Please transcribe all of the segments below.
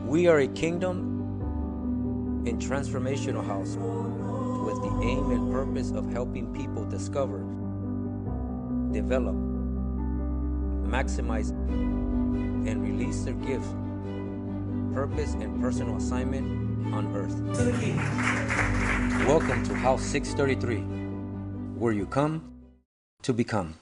We are a kingdom and transformational house with the aim and purpose of helping people discover, develop, maximize, and release their gifts, purpose, and personal assignment on earth. Welcome to House 633, where you come to become.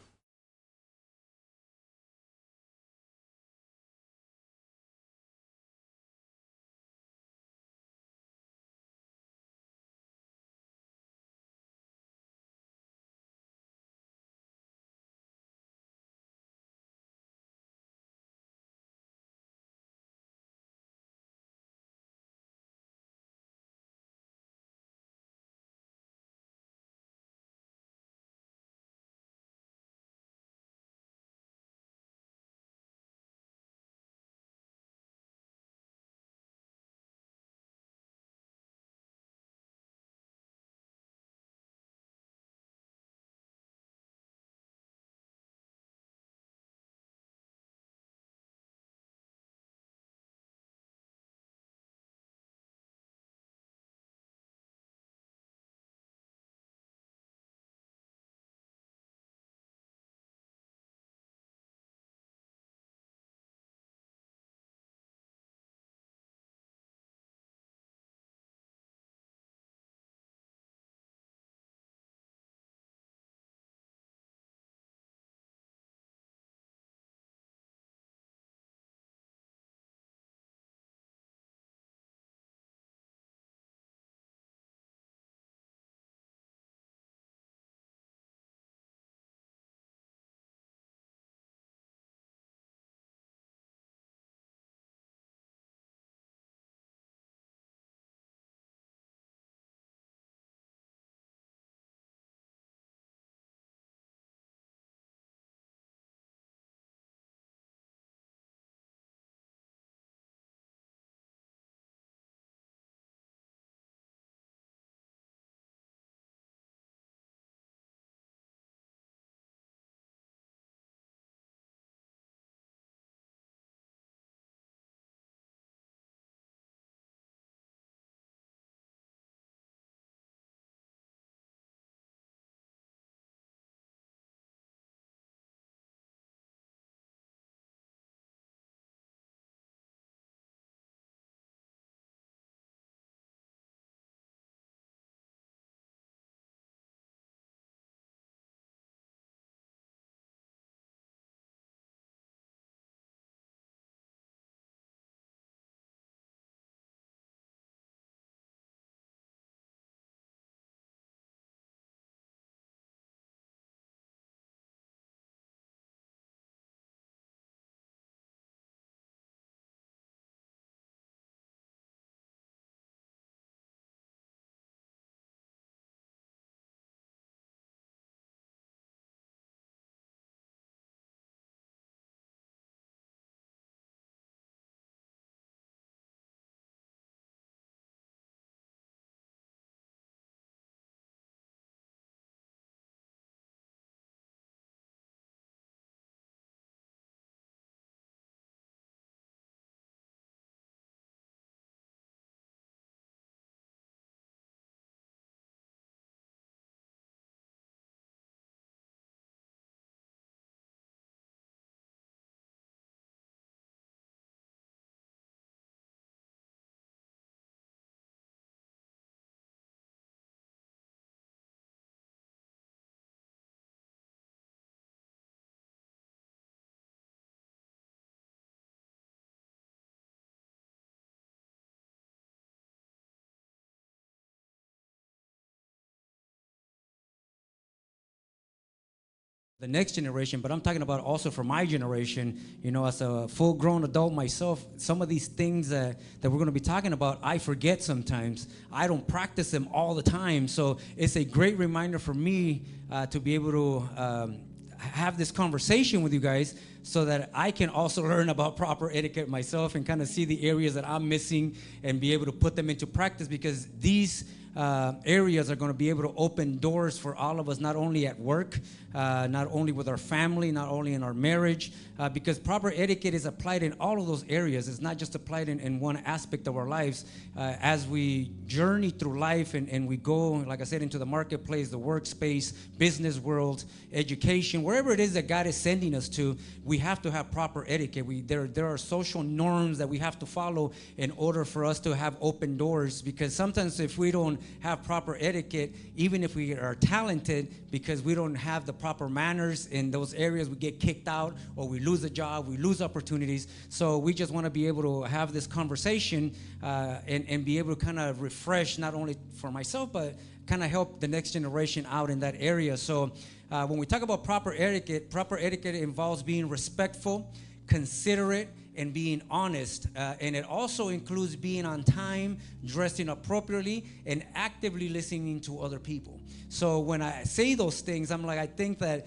The next generation, but I'm talking about also for my generation, as a full grown adult myself, some of these things that we're going to be talking about, I forget sometimes. I don't practice them all the time. So it's a great reminder for me to be able to have this conversation with you guys so that I can also learn about proper etiquette myself and kind of see the areas that I'm missing and be able to put them into practice, because these areas are going to be able to open doors for all of us, not only at work, not only with our family, not only in our marriage, because proper etiquette is applied in all of those areas. It's not just applied in one aspect of our lives. As we journey through life and we go, like I said, into the marketplace, the workspace, business world, education, wherever it is that God is sending us to, we have to have proper etiquette. There are social norms that we have to follow in order for us to have open doors, because sometimes if we don't have proper etiquette, even if we are talented, because we don't have the proper manners in those areas, we get kicked out or we lose a job, we lose opportunities. So we just want to be able to have this conversation and be able to kind of refresh, not only for myself, but kind of help the next generation out in that area. So when we talk about proper etiquette involves being respectful, considerate, and being honest. And it also includes being on time, dressing appropriately, and actively listening to other people. So when I say those things, I think that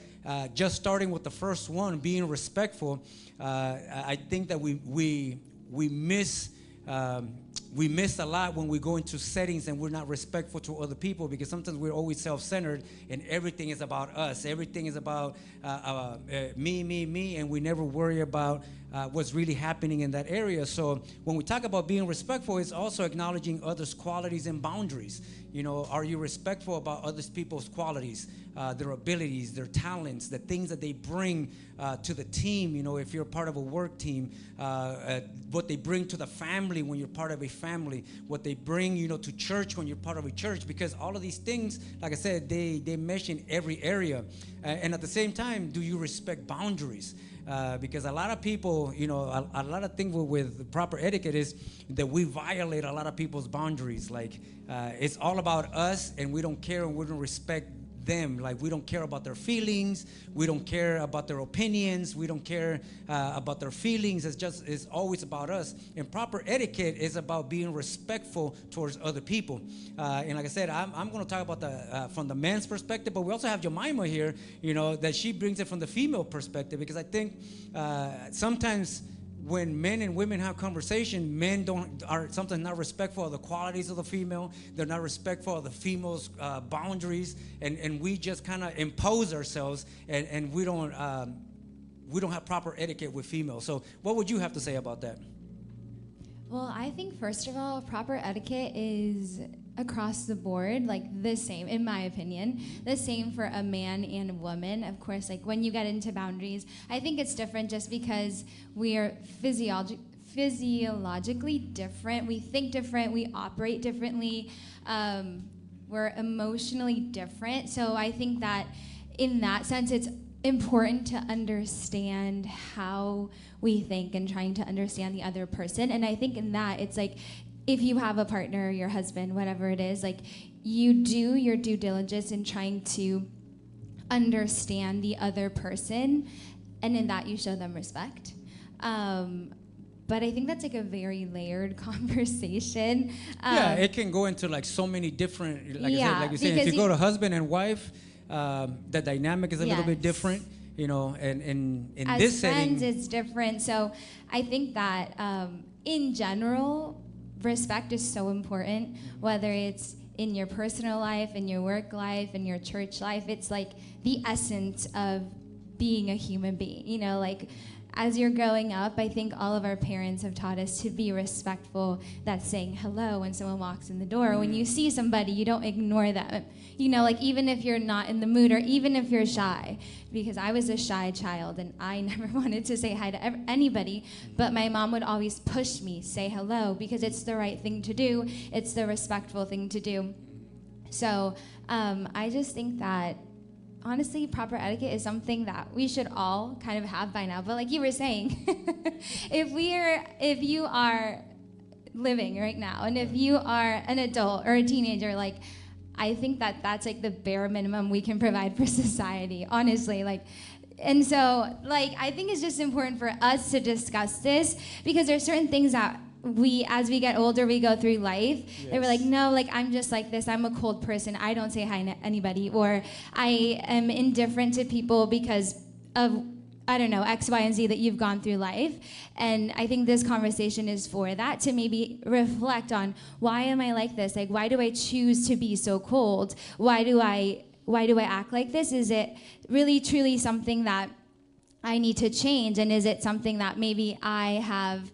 just starting with the first one, being respectful, I think that we miss a lot when we go into settings and we're not respectful to other people, because sometimes we're always self-centered and everything is about us. Everything is about me, and we never worry about what's really happening in that area. So when we talk about being respectful, it's also acknowledging others' qualities and boundaries. You know, are you respectful about other people's qualities, their abilities, their talents, the things that they bring to the team? You know, if you're part of a work team, what they bring to the family when you're part of a family, what they bring, you know, to church when you're part of a church, because all of these things, like I said, they mesh in every area. And at the same time, do you respect boundaries? Because a lot of people, you know, a lot of things with proper etiquette is that we violate a lot of people's boundaries. Like, it's all about us, and we don't care and we don't respect them. Like, we don't care about their feelings, we don't care about their opinions, we don't care about their feelings. It's always about us. And proper etiquette is about being respectful towards other people. And like I said, I'm going to talk about the from the man's perspective, but we also have Jemima here, you know, that she brings it from the female perspective, because I think sometimes when men and women have conversation, men are sometimes not respectful of the qualities of the female. They're not respectful of the female's boundaries, and we just kind of impose ourselves, and we don't have proper etiquette with females. So what would you have to say about that? Well, I think first of all, proper etiquette is across the board, like the same, in my opinion, the same for a man and a woman. Of course, like when you get into boundaries, I think it's different just because we are physiologically different. We think different, we operate differently, we're emotionally different. So I think that in that sense, it's important to understand how we think and trying to understand the other person. And I think in that, it's like, if you have a partner, your husband, whatever it is, like, you do your due diligence in trying to understand the other person, and in that you show them respect. But I think that's like a very layered conversation. Yeah, it can go into like so many different, like yeah, I said, like you said, if you go to husband and wife, the dynamic is a little bit different, you know, and in this setting. As friends, it's different. So I think that in general, respect is so important, whether it's in your personal life, in your work life, in your church life. It's like the essence of being a human being. You know, like as you're growing up, I think all of our parents have taught us to be respectful. That's saying hello when someone walks in the door. When you see somebody, you don't ignore them. You know, like even if you're not in the mood, or even if you're shy, because I was a shy child and I never wanted to say hi to anybody, but my mom would always push me, say hello, because it's the right thing to do. It's the respectful thing to do. So I just think that honestly, proper etiquette is something that we should all kind of have by now. But like you were saying, if you are living right now, and if you are an adult or a teenager, like, I think that that's like the bare minimum we can provide for society, honestly. Like, and so, like, I think it's just important for us to discuss this, because there's certain things that as we get older, we go through life. Yes. They were like, no, like, I'm just like this. I'm a cold person. I don't say hi to anybody. Or I am indifferent to people because of I don't know, X, Y, and Z that you've gone through life. And I think this conversation is for that, to maybe reflect on, why am I like this? Like, why do I choose to be so cold? Why do I act like this? Is it really truly something that I need to change? And is it something that maybe I have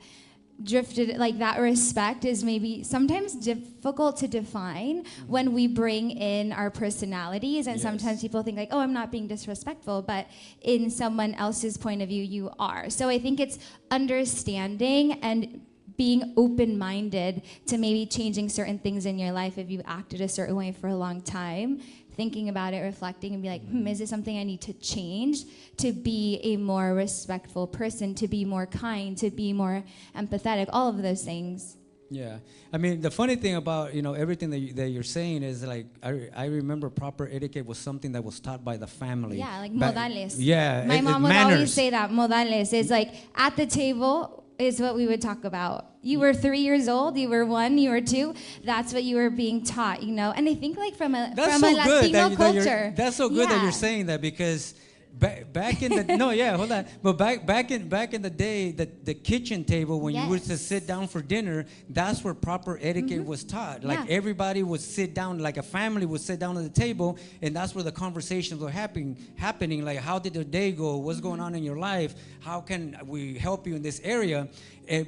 drifted, like that respect is maybe sometimes difficult to define when we bring in our personalities, and sometimes people think like, oh, I'm not being disrespectful, but in someone else's point of view you are. So I think it's understanding and being open-minded to maybe changing certain things in your life if you acted a certain way for a long time, thinking about it, reflecting, and be like, is it something I need to change to be a more respectful person, to be more kind, to be more empathetic, all of those things. Yeah, I mean, the funny thing about, everything that you're saying is, like, I remember proper etiquette was something that was taught by the family. Yeah, like modales. Yeah, My mom would manners. always say that, modales. It's like, at the table is what we would talk about. You were 3 years old, you were 1, you were 2. That's what you were being taught, And I think like from a Latino culture. That's so good that you're saying that, because back in the hold on. But back in the day, the kitchen table, when you were to sit down for dinner, that's where proper etiquette was taught. Like everybody would sit down, like a family would sit down at the table, and that's where the conversations were happening. Like, how did the day go? What's going on in your life? How can we help you in this area?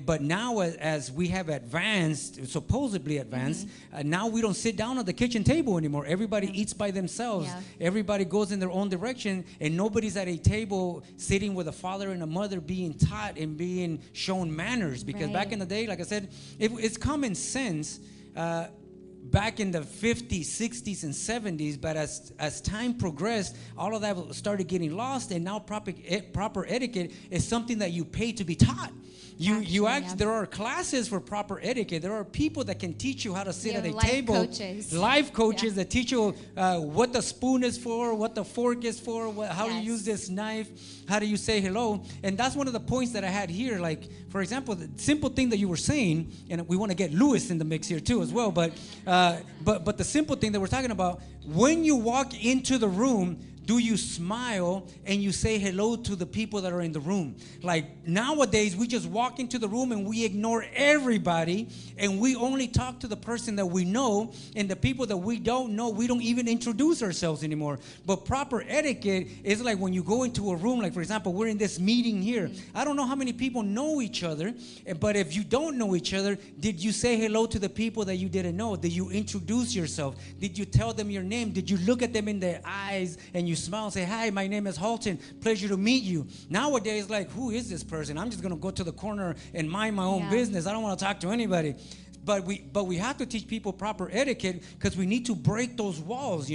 But now, as we have advanced, supposedly advanced, now we don't sit down at the kitchen table anymore. Everybody eats by themselves. Yeah. Everybody goes in their own direction, and nobody's at a table sitting with a father and a mother being taught and being shown manners. Because back in the day, like I said, it's common sense. Back in the 50s, 60s, and 70s, but as time progressed, all of that started getting lost, and now proper etiquette is something that you pay to be taught. There are classes for proper etiquette. There are people that can teach you how to sit at a table. Life coaches that teach you what the spoon is for, what the fork is for, how to use this knife, how do you say hello. And that's one of the points that I had here. Like, for example, the simple thing that you were saying, and we want to get Louis in the mix here too as well, but the simple thing that we're talking about, when you walk into the room, do you smile and you say hello to the people that are in the room? Like, nowadays, we just walk into the room and we ignore everybody, and we only talk to the person that we know, and the people that we don't know, we don't even introduce ourselves anymore. But proper etiquette is like when you go into a room, like, for example, we're in this meeting here. I don't know how many people know each other, but if you don't know each other, did you say hello to the people that you didn't know? Did you introduce yourself? Did you tell them your name? Did you look at them in their eyes and you smile and say, hi, my name is Halton, pleasure to meet you? Nowadays, like, who is this person? I'm just going to go to the corner and mind my own business. I don't want to talk to anybody. But we have to teach people proper etiquette, because we need to break those walls,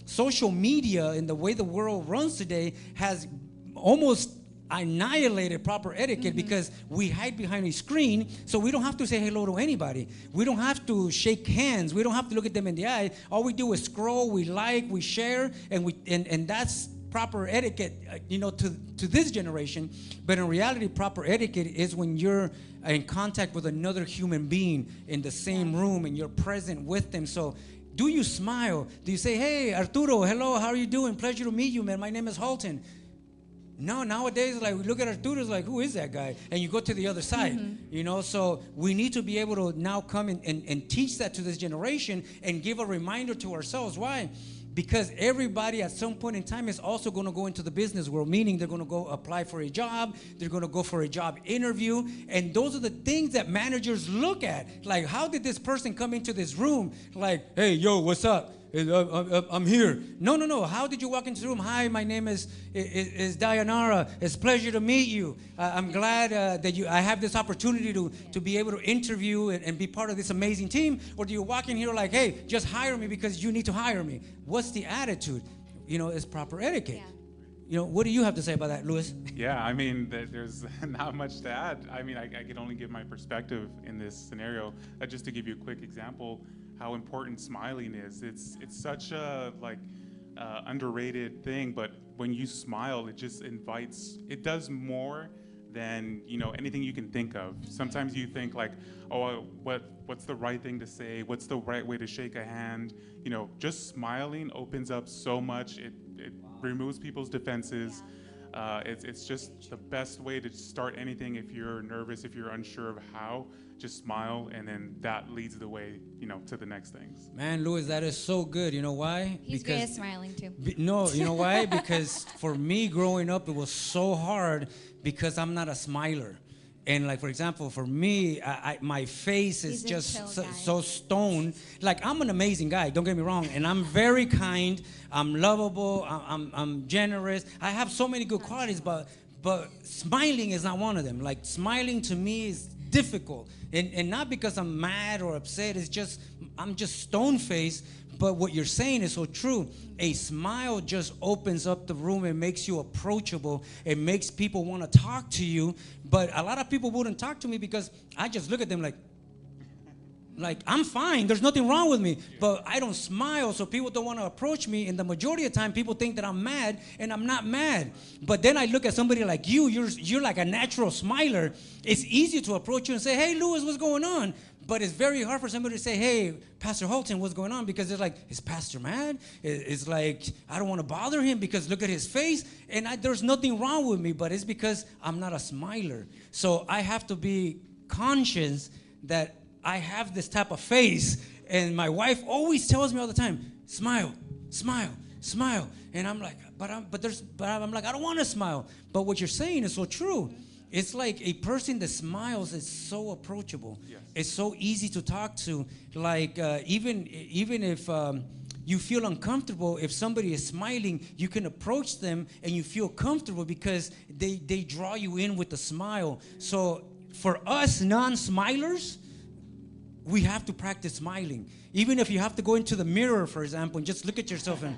Social media and the way the world runs today has almost annihilated proper etiquette, because we hide behind a screen, so we don't have to say hello to anybody. We don't have to shake hands. We don't have to look at them in the eye. All we do is scroll, we like, we share, and that's proper etiquette, to this generation. But in reality, proper etiquette is when you're in contact with another human being in the same room and you're present with them. So, do you smile? Do you say, hey, Arturo, hello, how are you doing? Pleasure to meet you, man. My name is Halton. No, nowadays, like, we look at our tutors like, who is that guy? And you go to the other side, So we need to be able to now come and teach that to this generation and give a reminder to ourselves. Why? Because everybody at some point in time is also going to go into the business world, meaning they're going to go apply for a job, they're going to go for a job interview, and those are the things that managers look at. Like, how did this person come into this room? Like, hey, yo, what's up? I'm here. No. How did you walk into the room? Hi, my name is Dayanara. It's a pleasure to meet you. I'm glad that I have this opportunity to be able to interview and be part of this amazing team. Or do you walk in here like, hey, just hire me because you need to hire me? What's the attitude? It's proper etiquette. Yeah. What do you have to say about that, Louis? Yeah, I mean, there's not much to add. I mean, I can only give my perspective in this scenario. Just to give you a quick example, how important smiling is. It's such a underrated thing, but when you smile, it just invites. It does more than anything you can think of. Sometimes you think like, oh, what's the right thing to say? What's the right way to shake a hand? Just smiling opens up so much. It removes people's defenses. It's just the best way to start anything. If you're nervous, if you're unsure of how, just smile, and then that leads the way, to the next things. Man, Louis, that is so good. You know why? He's great at smiling too. No, you know why? Because for me growing up, it was so hard because I'm not a smiler. And like, for example, for me, my face is just so stoned. Like, I'm an amazing guy, don't get me wrong. And I'm very kind, I'm lovable, I'm generous. I have so many good qualities, but smiling is not one of them. Like, smiling to me is difficult. And not because I'm mad or upset, it's just, I'm just stone-faced. But what you're saying is so true. A smile just opens up the room and makes you approachable. It makes people want to talk to you. But a lot of people wouldn't talk to me because I just look at them like I'm fine. There's nothing wrong with me. But I don't smile, so people don't want to approach me. And the majority of the time, people think that I'm mad, and I'm not mad. But then I look at somebody like you. You're like a natural smiler. It's easy to approach you and say, "Hey, Louis, what's going on?" But it's very hard for somebody to say, "Hey, Pastor Holton, what's going on?" Because it's like, is Pastor mad? It's like, I don't want to bother him because look at his face. And there's nothing wrong with me, but it's because I'm not a smiler. So I have to be conscious that I have this type of face. And my wife always tells me all the time, smile, smile, smile. And I'm like, but I'm like, I don't want to smile. But what you're saying is so true. It's like a person that smiles is so approachable. Yes. It's so easy to talk to. Like even if you feel uncomfortable, if somebody is smiling, you can approach them and you feel comfortable because they draw you in with a smile. So for us non-smilers, we have to practice smiling. Even if you have to go into the mirror, for example, and just look at yourself and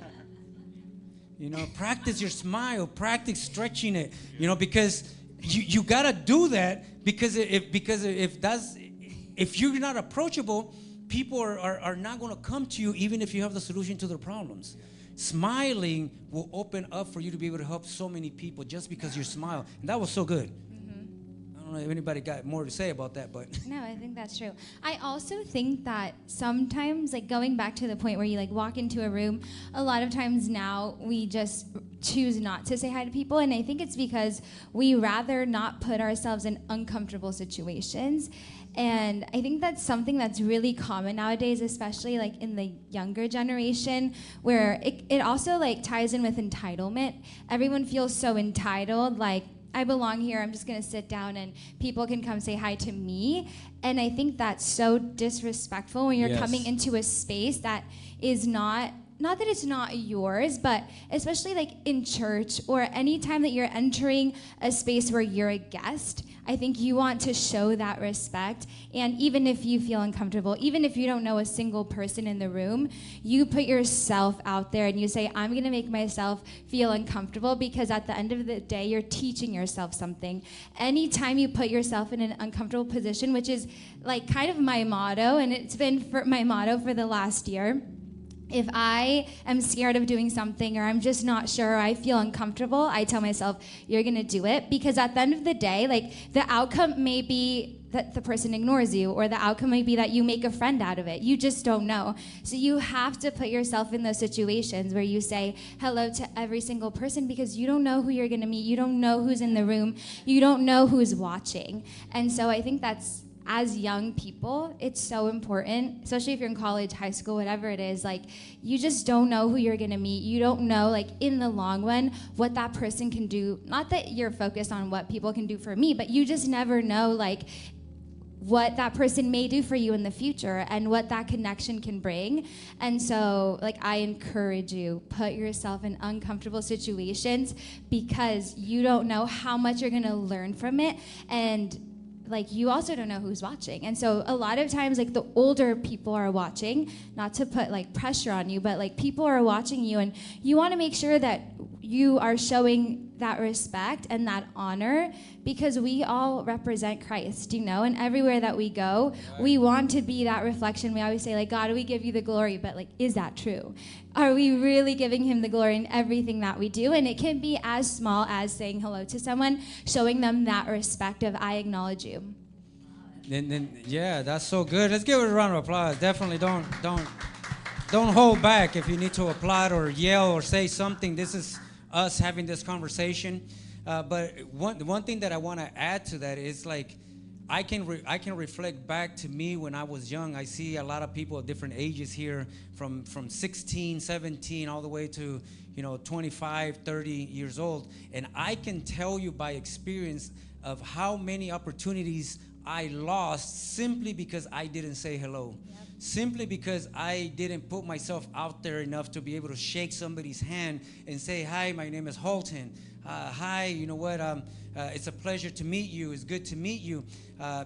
practice your smile, practice stretching it, because you gotta do that because if you're not approachable, people are not gonna come to you even if you have the solution to their problems. Smiling will open up for you to be able to help so many people just because you smile. And that was so good. I don't know if anybody got more to say about that, but no, I think that's true. I also think that sometimes, like going back to the point where you like walk into a room, a lot of times now we just choose not to say hi to people, and I think it's because we rather not put ourselves in uncomfortable situations. And I think that's something that's really common nowadays, especially like in the younger generation, where it also like ties in with entitlement. Everyone feels so entitled, like, I belong here, I'm just gonna sit down and people can come say hi to me. And I think that's so disrespectful when you're coming into a space that is not that it's not yours, but especially like in church or any time that you're entering a space where you're a guest, I think you want to show that respect. And even if you feel uncomfortable, even if you don't know a single person in the room, you put yourself out there and you say, I'm gonna make myself feel uncomfortable, because at the end of the day, you're teaching yourself something. Anytime you put yourself in an uncomfortable position, which is like kind of my motto, and it's been my motto for the last year. If I am scared of doing something, or I'm just not sure, or I feel uncomfortable, I tell myself, you're gonna do it. Because at the end of the day, like, the outcome may be that the person ignores you, or the outcome may be that you make a friend out of it. You just don't know. So you have to put yourself in those situations where you say hello to every single person, because you don't know who you're gonna meet. You don't know who's in the room. You don't know who's watching. And so I think that's, as young people, it's so important, especially if you're in college, high school, whatever it is, like, you just don't know who you're gonna meet. You don't know, like, in the long run, what that person can do. Not that you're focused on what people can do for me, but you just never know, like, what that person may do for you in the future and what that connection can bring. And so, like, I encourage you, put yourself in uncomfortable situations, because you don't know how much you're gonna learn from it. And like, you also don't know who's watching. And so a lot of times, like, the older people are watching, not to put like pressure on you, but like, people are watching you, and you want to make sure that you are showing that respect and that honor, because we all represent Christ, and everywhere that we go, we want to be that reflection. We always say, like, God, we give you the glory, but like, is that true? Are we really giving him the glory in everything that we do? And it can be as small as saying hello to someone, showing them that respect of, I acknowledge you. Then yeah, that's so good. Let's give it a round of applause. Definitely don't hold back if you need to applaud or yell or say something. This is us having this conversation. But one thing that I want to add to that is like, I can reflect back to me when I was young. I see a lot of people of different ages here, from 16, 17, all the way to 25, 30 years old. And I can tell you by experience of how many opportunities I lost simply because I didn't say hello. Yep. Simply because I didn't put myself out there enough to be able to shake somebody's hand and say, hi, my name is Halton. Hi, you know what? It's a pleasure to meet you. It's good to meet you.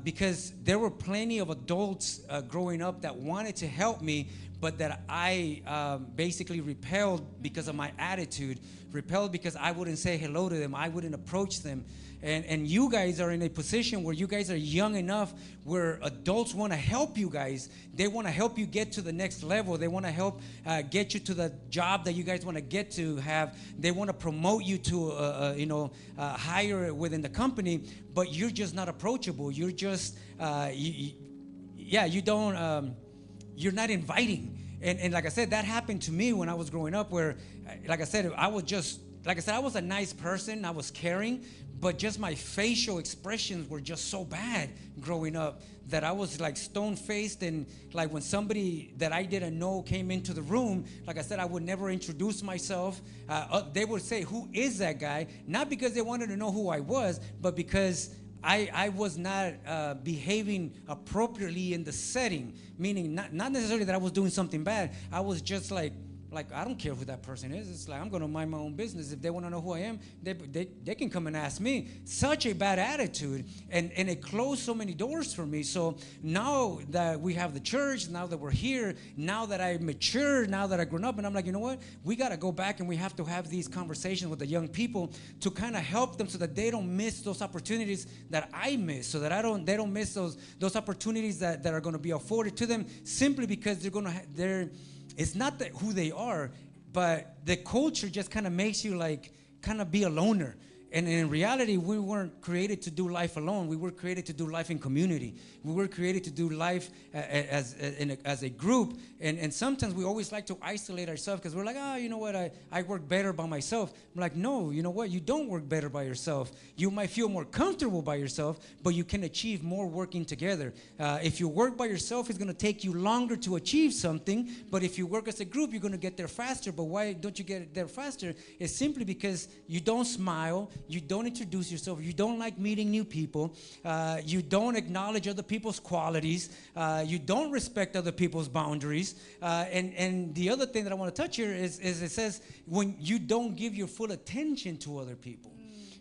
Because there were plenty of adults growing up that wanted to help me, but that I basically repelled because of my attitude, repelled because I wouldn't say hello to them. I wouldn't approach them. And you guys are in a position where you guys are young enough where adults want to help you guys. They want to help you get to the next level. They want to help get you to the job that you guys want to get to have. They want to promote you to, higher within the company, but you're just not approachable. You're just, you don't, you're not inviting. And like I said, that happened to me when I was growing up where, like I said, I was a nice person. I was caring, but just my facial expressions were just so bad growing up that I was like stone-faced. And like when somebody that I didn't know came into the room, like I said, I would never introduce myself. They would say, who is that guy? Not because they wanted to know who I was, but because I was not behaving appropriately in the setting, meaning not necessarily that I was doing something bad. I was just like I don't care who that person is. It's like I'm going to mind my own business. If they want to know who I am, they can come and ask me. Such a bad attitude, and it closed so many doors for me. So now that we have the church, now that we're here, now that I matured, now that I've grown up, and I'm like, you know what? We got to go back and we have to have these conversations with the young people to kind of help them so that they don't miss those opportunities that I miss, so that they don't miss those opportunities that are going to be afforded to them simply because they're it's not that who they are, but the culture just kind of makes you like kind of be a loner. And in reality, we weren't created to do life alone. We were created to do life in community. We were created to do life as a group. And sometimes we always like to isolate ourselves because we're like, you know what, I work better by myself. I'm like, no, you know what, you don't work better by yourself. You might feel more comfortable by yourself, but you can achieve more working together. If you work by yourself, it's going to take you longer to achieve something. But if you work as a group, you're going to get there faster. But why don't you get there faster? It's simply because you don't smile. You don't introduce yourself. You don't like meeting new people. You don't acknowledge other people's qualities. You don't respect other people's boundaries. And the other thing that I want to touch here is it says when you don't give your full attention to other people.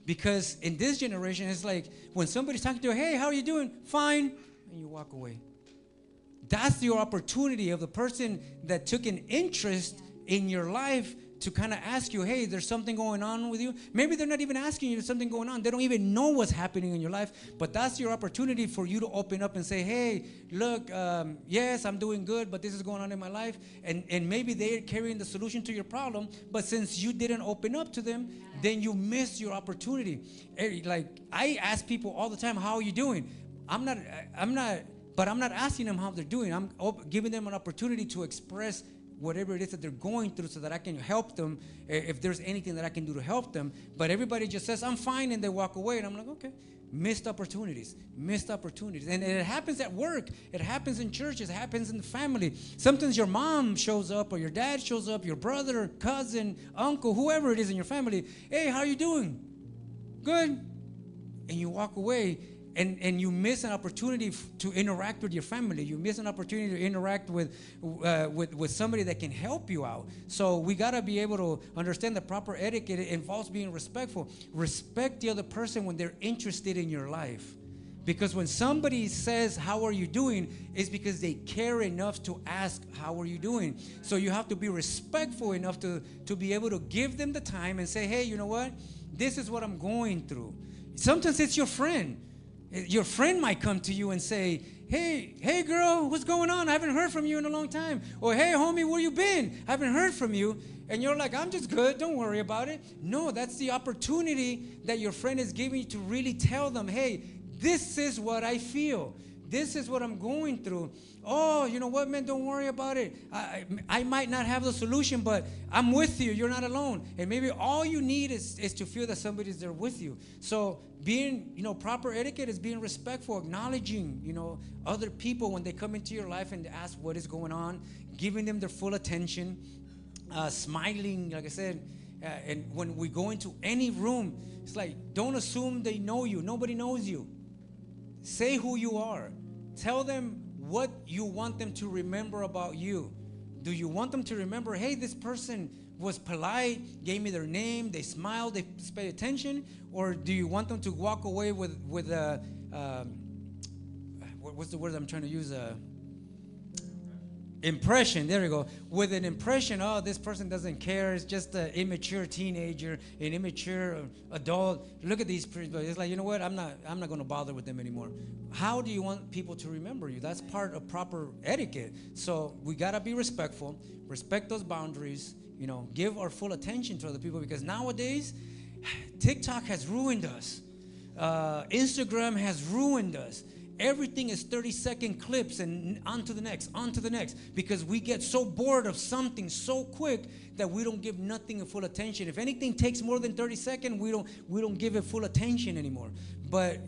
Because in this generation, it's like when somebody's talking to you, hey, how are you doing? Fine. And you walk away. That's your opportunity of the person that took an interest in your life to kind of ask you, hey, there's something going on with you. Maybe they're not even asking you there's something going on. They don't even know what's happening in your life. But that's your opportunity for you to open up and say, hey, look, yes, I'm doing good, but this is going on in my life. And maybe they're carrying the solution to your problem. But since you didn't open up to them, then you missed your opportunity. Like I ask people all the time, how are you doing? I'm not asking them how they're doing. I'm giving them an opportunity to express whatever it is that they're going through so that I can help them if there's anything that I can do to help them. But everybody just says, I'm fine, and they walk away. And I'm like, okay, missed opportunities. And it happens at work. It happens in churches. It happens in the family. Sometimes your mom shows up or your dad shows up, your brother, cousin, uncle, whoever it is in your family. Hey, how are you doing? Good. And you walk away. And you miss an opportunity to interact with your family. You miss an opportunity to interact with somebody that can help you out. So we got to be able to understand that proper etiquette involves being respectful. Respect the other person when they're interested in your life. Because when somebody says, how are you doing, it's because they care enough to ask, how are you doing? So you have to be respectful enough to be able to give them the time and say, hey, you know what? This is what I'm going through. Sometimes it's your friend. Your friend might come to you and say, hey girl, what's going on? I haven't heard from you in a long time. Or hey homie, where you been? I haven't heard from you. And you're like, I'm just good, don't worry about it. No, that's the opportunity that your friend is giving you to really tell them, hey, this is what I feel. this is what I'm going through. Oh, you know what, man, don't worry about it. I might not have the solution, but I'm with you. You're not alone. And maybe all you need is to feel that somebody's there with you. So being, proper etiquette is being respectful, acknowledging, other people when they come into your life and ask what is going on, giving them their full attention, smiling, like I said. And when we go into any room, it's like, don't assume they know you. Nobody knows you. Say who you are. Tell them what you want them to remember about you. Do you want them to remember, hey, this person was polite, gave me their name, they smiled, they paid attention? Or do you want them to walk away with what's the word I'm trying to use? Impression, there we go. With an impression, oh, this person doesn't care. It's just an immature teenager, an immature adult. Look at these people. It's like, you know what? I'm not going to bother with them anymore. How do you want people to remember you? That's part of proper etiquette. So we got to be respectful, respect those boundaries, give our full attention to other people, because nowadays, TikTok has ruined us. Instagram has ruined us. Everything is 30-second clips and on to the next, because we get so bored of something so quick that we don't give nothing a full attention. If anything takes more than 30 seconds, we don't give it full attention anymore. But,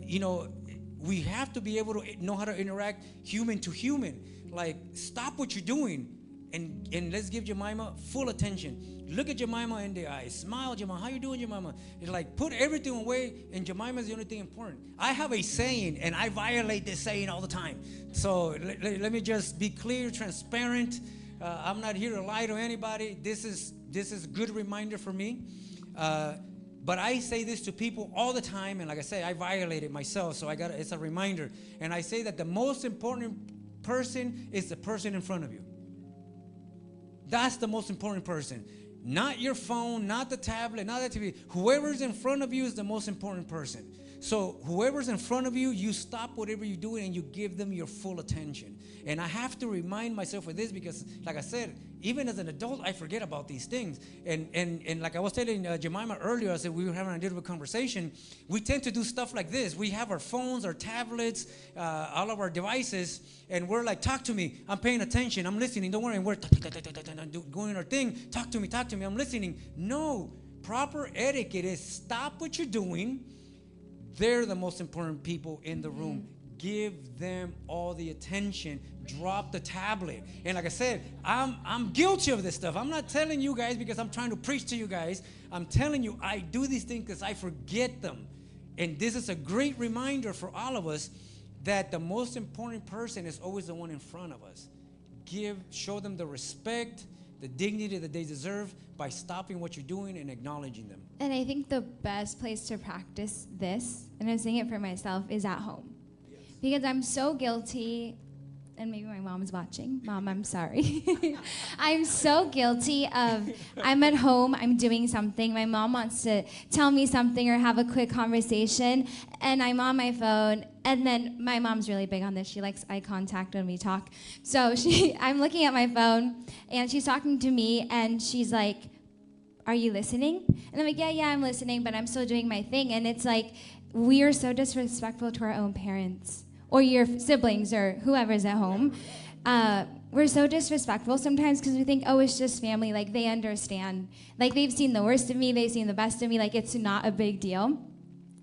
we have to be able to know how to interact human to human. Like, stop what you're doing and let's give Jemima full attention. Look at Jemima in the eyes. Smile, Jemima. How you doing, Jemima? It's like, put everything away, and Jemima is the only thing important. I have a saying, and I violate this saying all the time. So let me just be clear, transparent. I'm not here to lie to anybody. This is a good reminder for me. But I say this to people all the time, and like I say, I violate it myself, so it's a reminder. And I say that the most important person is the person in front of you. That's the most important person. Not your phone, not the tablet, not the TV. Whoever's in front of you is the most important person. So whoever's in front of you, you stop whatever you're doing and you give them your full attention. And I have to remind myself of this because, like I said, even as an adult, I forget about these things. And like I was telling Jemima earlier, I said we were having a little bit of conversation. We tend to do stuff like this. We have our phones, our tablets, all of our devices, and we're like, talk to me. I'm paying attention. I'm listening. Don't worry. And we're going our thing. Talk to me. I'm listening. No. Proper etiquette is stop what you're doing. They're the most important people in the room. Give them all the attention. Drop the tablet. And like I said, I'm guilty of this stuff. I'm not telling you guys because I'm trying to preach to you guys. I'm telling you, I do these things because I forget them. And this is a great reminder for all of us that the most important person is always the one in front of us. Show them the respect, the dignity that they deserve by stopping what you're doing and acknowledging them. And I think the best place to practice this, and I'm saying it for myself, is at home. Yes. Because I'm so guilty, and maybe my mom's watching. Mom, I'm sorry. I'm so guilty of, I'm at home, I'm doing something, my mom wants to tell me something or have a quick conversation, and I'm on my phone, and then my mom's really big on this. She likes eye contact when we talk. So I'm looking at my phone, and she's talking to me, and she's like, are you listening? And I'm like, yeah, I'm listening, but I'm still doing my thing. And it's like, we are so disrespectful to our own parents or your siblings or whoever's at home. We're so disrespectful sometimes because we think, oh, it's just family. Like, they understand. Like, they've seen the worst of me. They've seen the best of me. Like, it's not a big deal.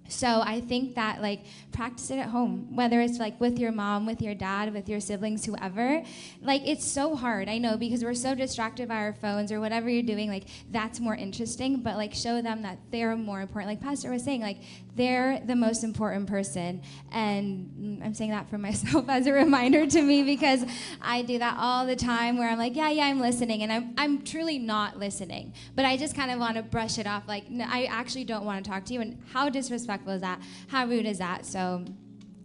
So I think that, like, practice it at home, whether it's, like, with your mom, with your dad, with your siblings, whoever. Like, it's so hard, I know, because we're so distracted by our phones or whatever you're doing. Like, that's more interesting, but, like, show them that they're more important. Like Pastor was saying, like, they're the most important person. And I'm saying that for myself as a reminder to me because I do that all the time where I'm like, yeah, I'm listening. And I'm truly not listening. But I just kind of want to brush it off. Like, no, I actually don't want to talk to you. And how disrespectful is that? How rude is that? So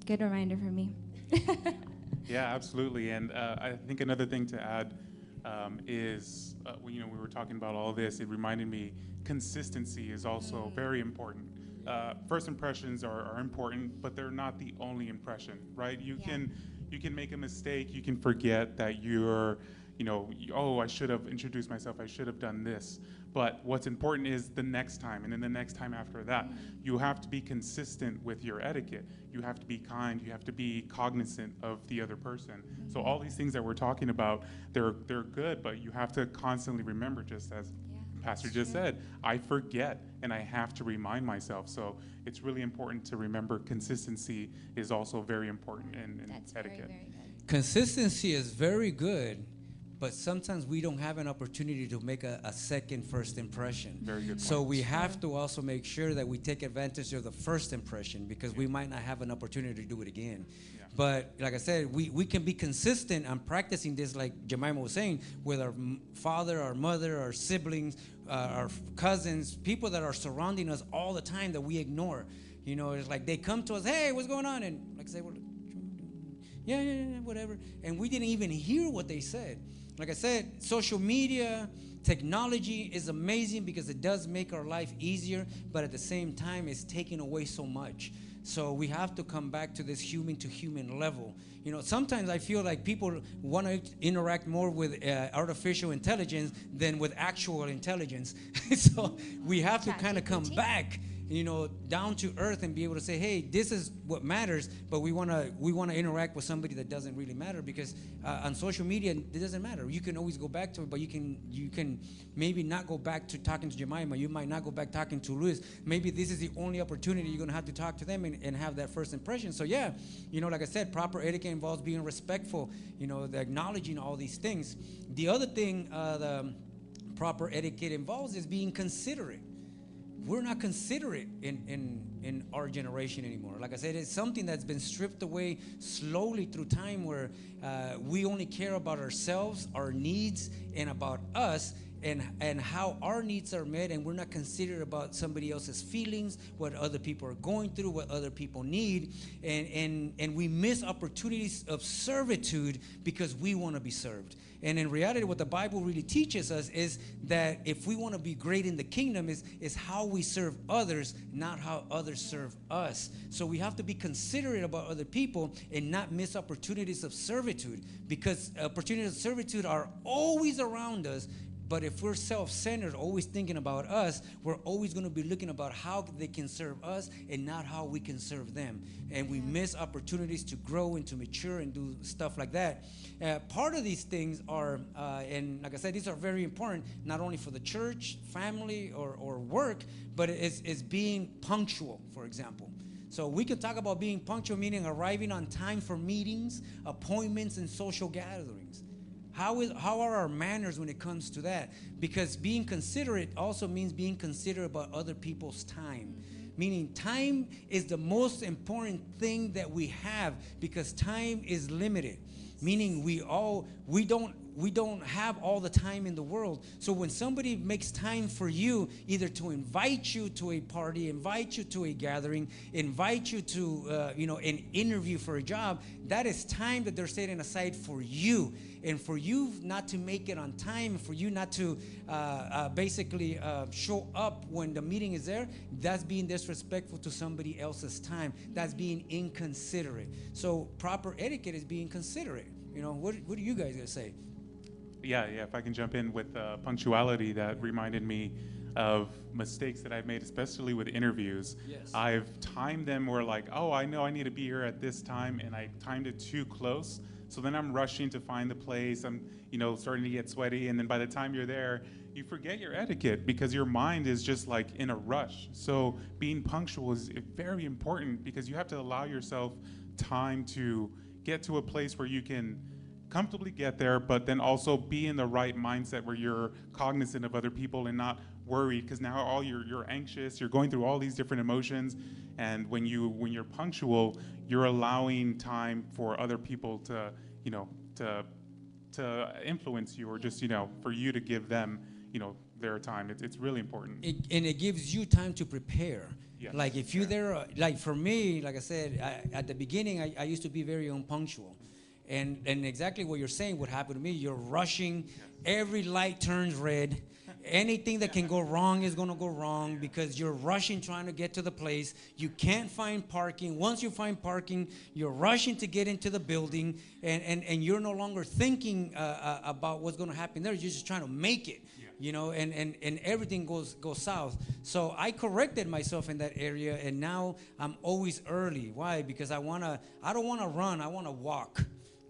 good reminder for me. Yeah, absolutely. And I think another thing to add is, we were talking about all this. It reminded me consistency is also very important. First impressions are important, but they're not the only impression, right? You can make a mistake. You can forget that you're oh, I should have introduced myself, I should have done this. But what's important is the next time, and then the next time after that. You have to be consistent with your etiquette. You have to be kind. You have to be cognizant of the other person. So all these things that we're talking about, they're good, but you have to constantly remember, just as Pastor just said, I forget, and I have to remind myself. So it's really important to remember consistency is also very important in etiquette. Very, very good. Consistency is very good, but sometimes we don't have an opportunity to make a second first impression. Very good point. So we have to also make sure that we take advantage of the first impression, because we might not have an opportunity to do it again. But like I said, we can be consistent on practicing this, like Jemima was saying, with our father, our mother, our siblings, our cousins, people that are surrounding us all the time that we ignore. It's like they come to us, hey, what's going on? And like I say, well, yeah, whatever. And we didn't even hear what they said. Like I said, social media, technology is amazing because it does make our life easier, but at the same time, it's taking away so much. So we have to come back to this human to human level. Sometimes I feel like people want to interact more with artificial intelligence than with actual intelligence. So we have to kind of come back, down to earth and be able to say, hey, this is what matters, but we want to interact with somebody that doesn't really matter, because on social media it doesn't matter. You can always go back to it, but you can maybe not go back to talking to Jemima. You might not go back talking to Luis. Maybe this is the only opportunity you're going to have to talk to them and have that first impression. So yeah, like I said, proper etiquette involves being respectful, the acknowledging all these things. The other thing the proper etiquette involves is being considerate. We're not considerate in our generation anymore. Like I said, it's something that's been stripped away slowly through time, where we only care about ourselves, our needs, and about us, and how our needs are met, and we're not considerate about somebody else's feelings, what other people are going through, what other people need, and we miss opportunities of servitude because we want to be served. And in reality, what the Bible really teaches us is that if we want to be great in the kingdom, is how we serve others, not how others serve us. So we have to be considerate about other people and not miss opportunities of servitude, because opportunities of servitude are always around us. But if we're self-centered, always thinking about us, we're always going to be looking about how they can serve us and not how we can serve them. And we miss opportunities to grow and to mature and do stuff like that. Part of these things are, and like I said, these are very important, not only for the church, family, or work, but it's being punctual, for example. So we could talk about being punctual, meaning arriving on time for meetings, appointments, and social gatherings. How are our manners when it comes to that? Because being considerate also means being considerate about other people's time. Meaning time is the most important thing that we have, because time is limited. Meaning we don't have all the time in the world. So when somebody makes time for you, either to invite you to a party, invite you to a gathering, invite you to an interview for a job, that is time that they're setting aside for you. And for you not to make it on time, for you not to basically show up when the meeting is there, that's being disrespectful to somebody else's time. That's being inconsiderate. So proper etiquette is being considerate. What do you guys gonna say? Yeah, if I can jump in with punctuality, that reminded me of mistakes that I've made, especially with interviews. Yes. I've timed them where I know I need to be here at this time, and I timed it too close. So then I'm rushing to find the place. I'm, starting to get sweaty, and then by the time you're there, you forget your etiquette because your mind is just like in a rush. So being punctual is very important, because you have to allow yourself time to get to a place where you can comfortably get there, but then also be in the right mindset where you're cognizant of other people and not worried, because now you're anxious, you're going through all these different emotions, and when you're punctual, you're allowing time for other people to influence you, or just for you to give them their time. It's really important. And it gives you time to prepare. Yes. Like if you're there, like for me, like I said, at the beginning, I used to be very unpunctual. And exactly what you're saying would happen to me. You're rushing, every light turns red, Anything that can go wrong is going to go wrong because you're rushing trying to get to the place. You can't find parking. Once you find parking, you're rushing to get into the building, and you're no longer thinking about what's going to happen there. You're just trying to make it, you know, and everything goes south. So I corrected myself in that area, and now I'm always early. Why? Because I don't want to run. I want to walk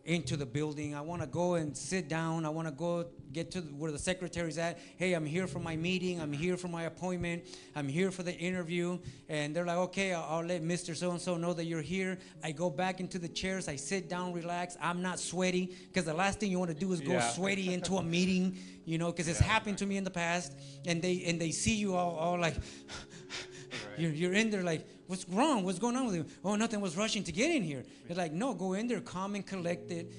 into the building. I want to go and sit down. I want to go get to where the secretary's at. Hey, I'm here for my meeting. I'm here for my appointment. I'm here for the interview. And they're like, okay, I'll let Mr. So-and-so know that you're here. I go back into the chairs. I sit down, relax. I'm not sweaty, because the last thing you want to do is go sweaty into a meeting, you know, because it's happened to me in the past. And they see you all like, you're in there like, what's wrong? What's going on with you? Oh, nothing, was rushing to get in here. They're like, no, go in there calm and collected,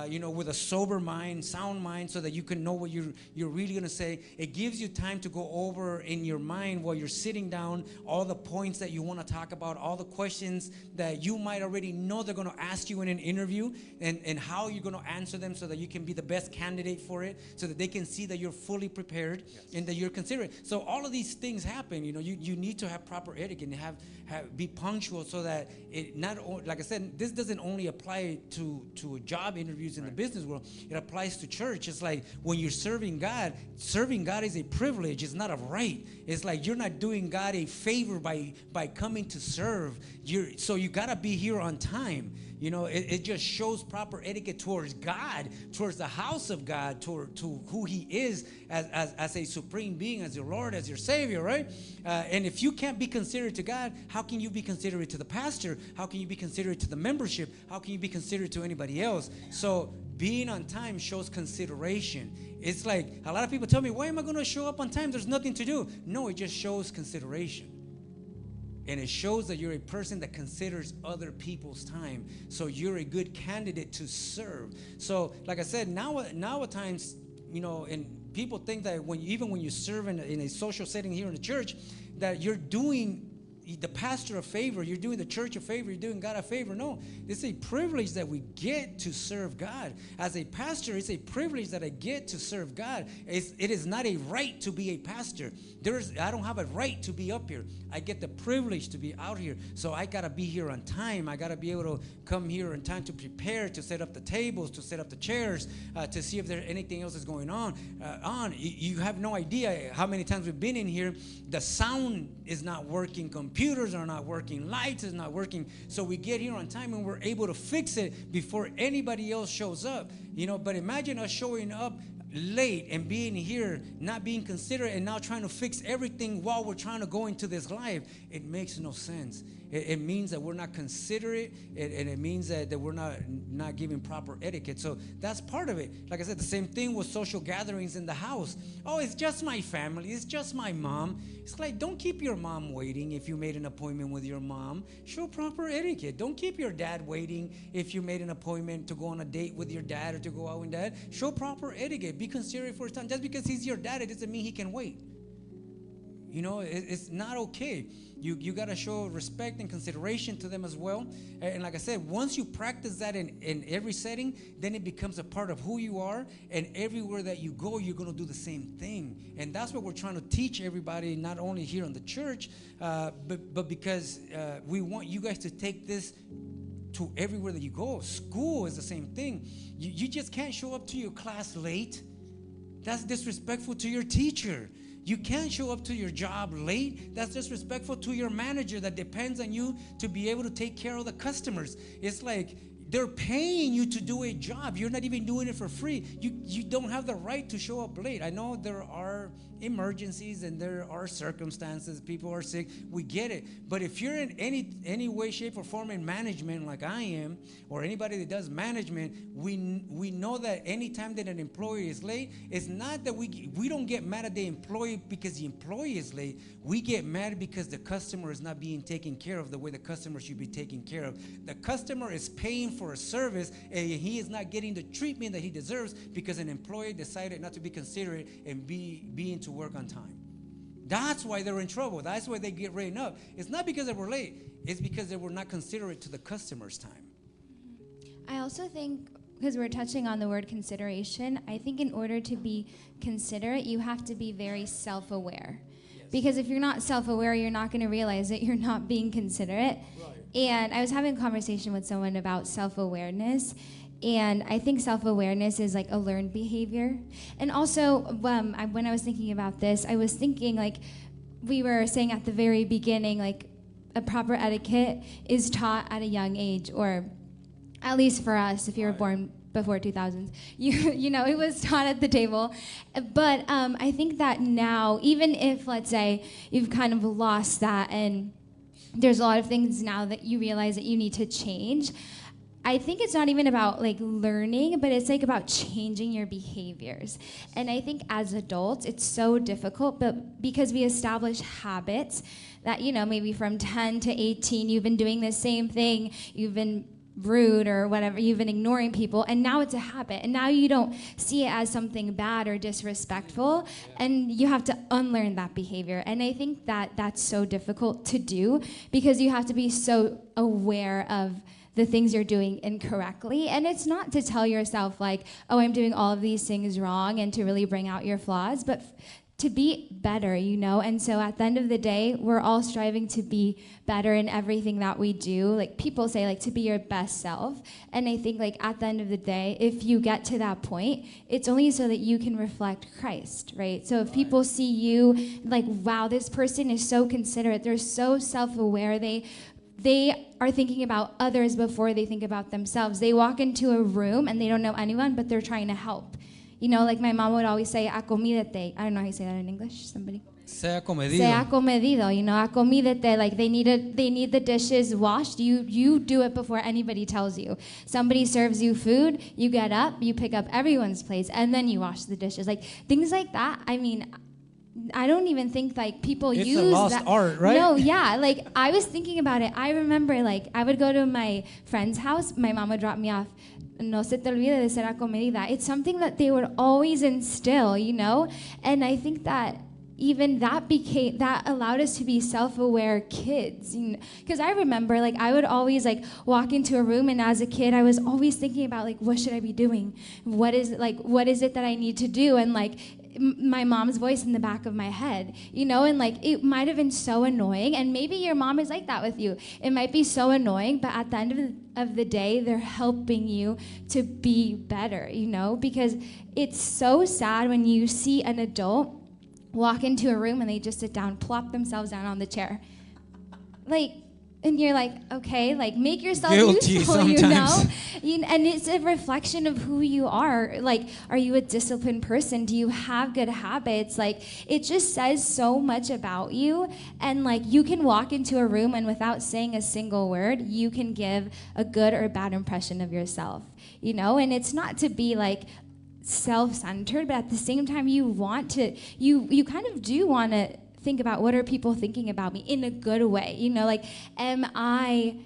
you know, with a sober mind, sound mind, so that you can know what you're really going to say. It gives you time to go over in your mind while you're sitting down all the points that you want to talk about, all the questions that you might already know they're going to ask you in an interview, and how you're going to answer them so that you can be the best candidate for it, so that they can see that you're fully prepared and that you're considerate. So all of these things happen. You know, you need to have proper etiquette and be punctual, so that it not like I said, this doesn't only apply to job interviews in the business world. It applies to church. It's like when you're serving God is a privilege. It's not a right. It's like you're not doing God a favor by coming to serve. So you gotta be here on time. You know, it just shows proper etiquette towards God, towards the house of God, to who He is as a supreme being, as your Lord, as your Savior, right? And if you can't be considerate to God, how can you be considerate to the pastor? How can you be considerate to the membership? How can you be considerate to anybody else? So being on time shows consideration. It's like a lot of people tell me, why am I going to show up on time? There's nothing to do. No, it just shows consideration. And it shows that you're a person that considers other people's time. So you're a good candidate to serve. So like I said, now at times, you know, and people think that even when you serve in a social setting here in the church, that you're doing the pastor a favor, you're doing the church a favor, you're doing God a favor. No, it's a privilege that we get to serve God. As a pastor, it's a privilege that I get to serve God. It is not a right to be a pastor. I don't have a right to be up here. I get the privilege to be out here. So I got to be here on time. I got to be able to come here in time to prepare, to set up the tables, to set up the chairs, to see if there's anything else is going on. You have no idea how many times we've been in here. The sound is not working. Computers are not working. Lights is not working. So we get here on time and we're able to fix it before anybody else shows up. You know, but imagine us showing up late and being here, not being considerate, and now trying to fix everything while we're trying to go into this live. It makes no sense. It means that we're not considerate, and it means that we're not giving proper etiquette. So that's part of it. Like I said, the same thing with social gatherings in the house. Oh, it's just my family. It's just my mom. It's like, don't keep your mom waiting if you made an appointment with your mom. Show proper etiquette. Don't keep your dad waiting if you made an appointment to go on a date with your dad or to go out with dad. Show proper etiquette. Be considerate for his time. Just because he's your dad, it doesn't mean he can wait. You know, it's not okay. You got to show respect and consideration to them as well. And like I said, once you practice that in every setting, then it becomes a part of who you are. And everywhere that you go, you're going to do the same thing. And that's what we're trying to teach everybody, not only here in the church, but because we want you guys to take this to everywhere that you go. School is the same thing. You just can't show up to your class late. That's disrespectful to your teacher. You can't show up to your job late. That's disrespectful to your manager that depends on you to be able to take care of the customers. It's like they're paying you to do a job. You're not even doing it for free. You don't have the right to show up late. I know there are emergencies and there are circumstances. People are sick. We get it. But if you're in any way, shape, or form in management like I am, or anybody that does management, we know that any time that an employee is late, it's not that we don't get mad at the employee because the employee is late. We get mad because the customer is not being taken care of the way the customer should be taken care of. The customer is paying for a service and he is not getting the treatment that he deserves because an employee decided not to be considerate and be into work on time. That's why they're in trouble. That's why they get written up. It's not because they were late. It's because they were not considerate to the customer's time. I also think because we're touching on the word consideration, I think in order to be considerate, you have to be very self-aware. Because if you're not self-aware, you're not going to realize that you're not being considerate. And I was having a conversation with someone about self-awareness, and I think self-awareness is like a learned behavior. And also, when I was thinking about this, I was thinking, like, we were saying at the very beginning, like, a proper etiquette is taught at a young age, or at least for us, if you were born before 2000s, you know, it was taught at the table. But I think that now, even if, let's say, you've kind of lost that and there's a lot of things now that you realize that you need to change, I think it's not even about like learning, but it's like about changing your behaviors. And I think as adults, it's so difficult, but because we establish habits that, you know, maybe from 10 to 18, you've been doing the same thing, you've been rude or whatever, you've been ignoring people, and now it's a habit, and now you don't see it as something bad or disrespectful, and you have to unlearn that behavior. And I think that that's so difficult to do because you have to be so aware of the things you're doing incorrectly. And it's not to tell yourself like, oh, I'm doing all of these things wrong, and to really bring out your flaws, but to be better, you know? And so at the end of the day, we're all striving to be better in everything that we do. Like people say, like, to be your best self. And I think like at the end of the day, if you get to that point, it's only so that you can reflect Christ, right? So if people see you like, wow, this person is so considerate, they're so self-aware, they are thinking about others before they think about themselves. They walk into a room and they don't know anyone, but they're trying to help. You know, like my mom would always say, acomídate. I don't know how you say that in English. Somebody? Sea comedido. Sea comedido, you know, acomídate. Like they need the dishes washed. You do it before anybody tells you. Somebody serves you food, you get up, you pick up everyone's plates, and then you wash the dishes. Like things like that. I mean, I don't even think like people use that. It's a lost art, right? No, yeah. Like I was thinking about it. I remember like I would go to my friend's house. My mom would drop me off. No se te olvide de ser acomedida. It's something that they would always instill, you know? And I think that even that allowed us to be self-aware kids. Because I remember, like, I would always, like, walk into a room, and as a kid, I was always thinking about, like, what should I be doing? What is it that I need to do? And, like, my mom's voice in the back of my head, you know, and like it might have been so annoying, and maybe your mom is like that with you. It might be so annoying, but at the end of the day, they're helping you to be better, you know, because it's so sad when you see an adult walk into a room and they just sit down, plop themselves down on the chair. Like, and you're like, okay, like make yourself guilty useful, sometimes. you know? And it's a reflection of who you are. Like, are you a disciplined person? Do you have good habits? Like, it just says so much about you. And like, you can walk into a room and without saying a single word, you can give a good or bad impression of yourself, you know? And it's not to be like self-centered, but at the same time, you kind of do want to think about what are people thinking about me in a good way, you know, like, am I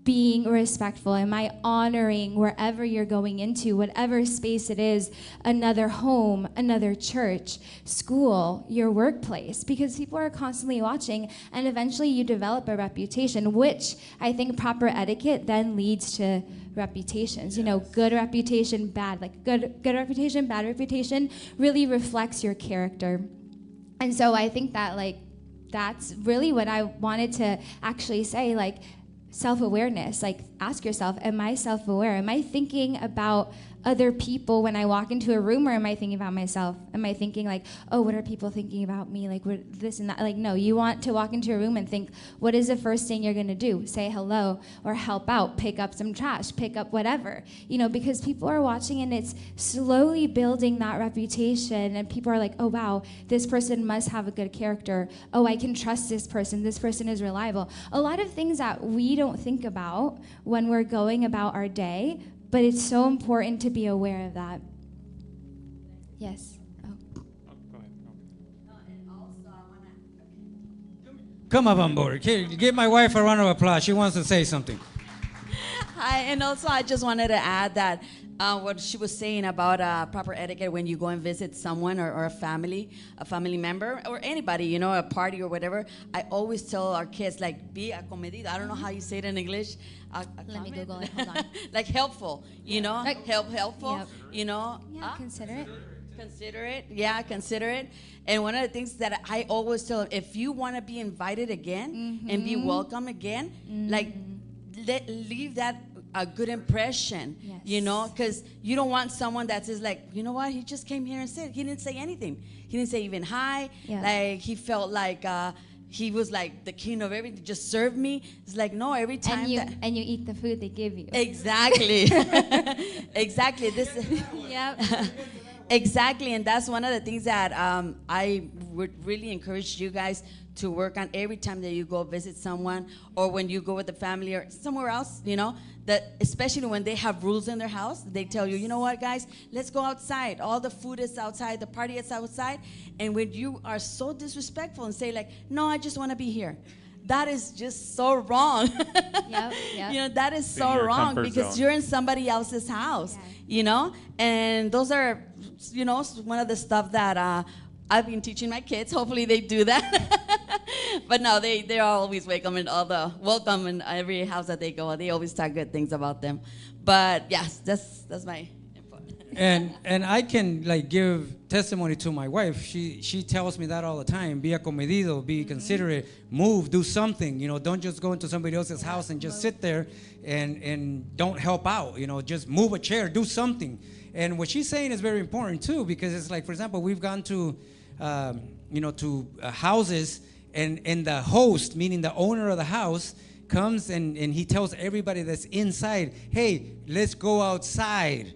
being respectful? Am I honoring wherever you're going into, whatever space it is, another home, another church, school, your workplace? Because people are constantly watching, and eventually you develop a reputation, which I think proper etiquette then leads to reputations. You know, good reputation, bad. Like good reputation, bad reputation really reflects your character. And so I think that, like, that's really what I wanted to actually say, like, self-awareness. Like, ask yourself, am I self-aware? Am I thinking about other people when I walk into a room, or am I thinking about myself? Am I thinking like, oh, what are people thinking about me? Like, what, this and that. Like, no, you want to walk into a room and think, what is the first thing you're going to do? Say hello, or help out, pick up some trash, pick up whatever. You know, because people are watching, and it's slowly building that reputation, and people are like, oh, wow, this person must have a good character. Oh, I can trust this person. This person is reliable. A lot of things that we don't think about when we're going about our day, but it's so important to be aware of that. Yes. Oh. Go ahead. And also, I want to. Come up on board. Give my wife a round of applause. She wants to say something. Hi, and also I just wanted to add that what she was saying about proper etiquette when you go and visit someone or a family member, or anybody, you know, a party or whatever. I always tell our kids, like, be acomedido. I don't know how you say it in English. Let me Google it. Hold on. Like helpful, you know, Like- helpful, Yep. you know. Yeah, consider it. Consider it. Yeah, consider it. And one of the things that I always tell them, if you want to be invited again and be welcome again, like, leave that a good impression, Yes. you know, because you don't want someone that says, like, you know what, he just came here and said, he didn't say anything. He didn't say even hi. Yeah. Like, he felt like he was like the king of everything, just serve me. It's like, no, every time And you eat the food they give you. Exactly. Exactly. This. Yep. Exactly, and that's one of the things that I would really encourage you guys to work on every time that you go visit someone, or when you go with the family or somewhere else, you know, that especially when they have rules in their house, they tell you, you know what, guys, let's go outside. All the food is outside, the party is outside, and when you are so disrespectful and say, like, no, I just want to be here, that is just so wrong. Yep. You know, that is In so your wrong comfort because zone. you're in somebody else's house, Yeah. you know? And those are, you know, one of the stuff that I've been teaching my kids. Hopefully they do that. But no, they're always welcome in every house that they go. They always talk good things about them. But yes, that's my input. And I can like give testimony to my wife. She tells me that all the time. Be acomedido, be considerate, move, do something. You know, don't just go into somebody else's house and just sit there and don't help out. You know, just move a chair, do something. And what she's saying is very important too, because it's like, for example, we've gone to houses, and the host, meaning the owner of the house, comes and he tells everybody that's inside, hey, let's go outside.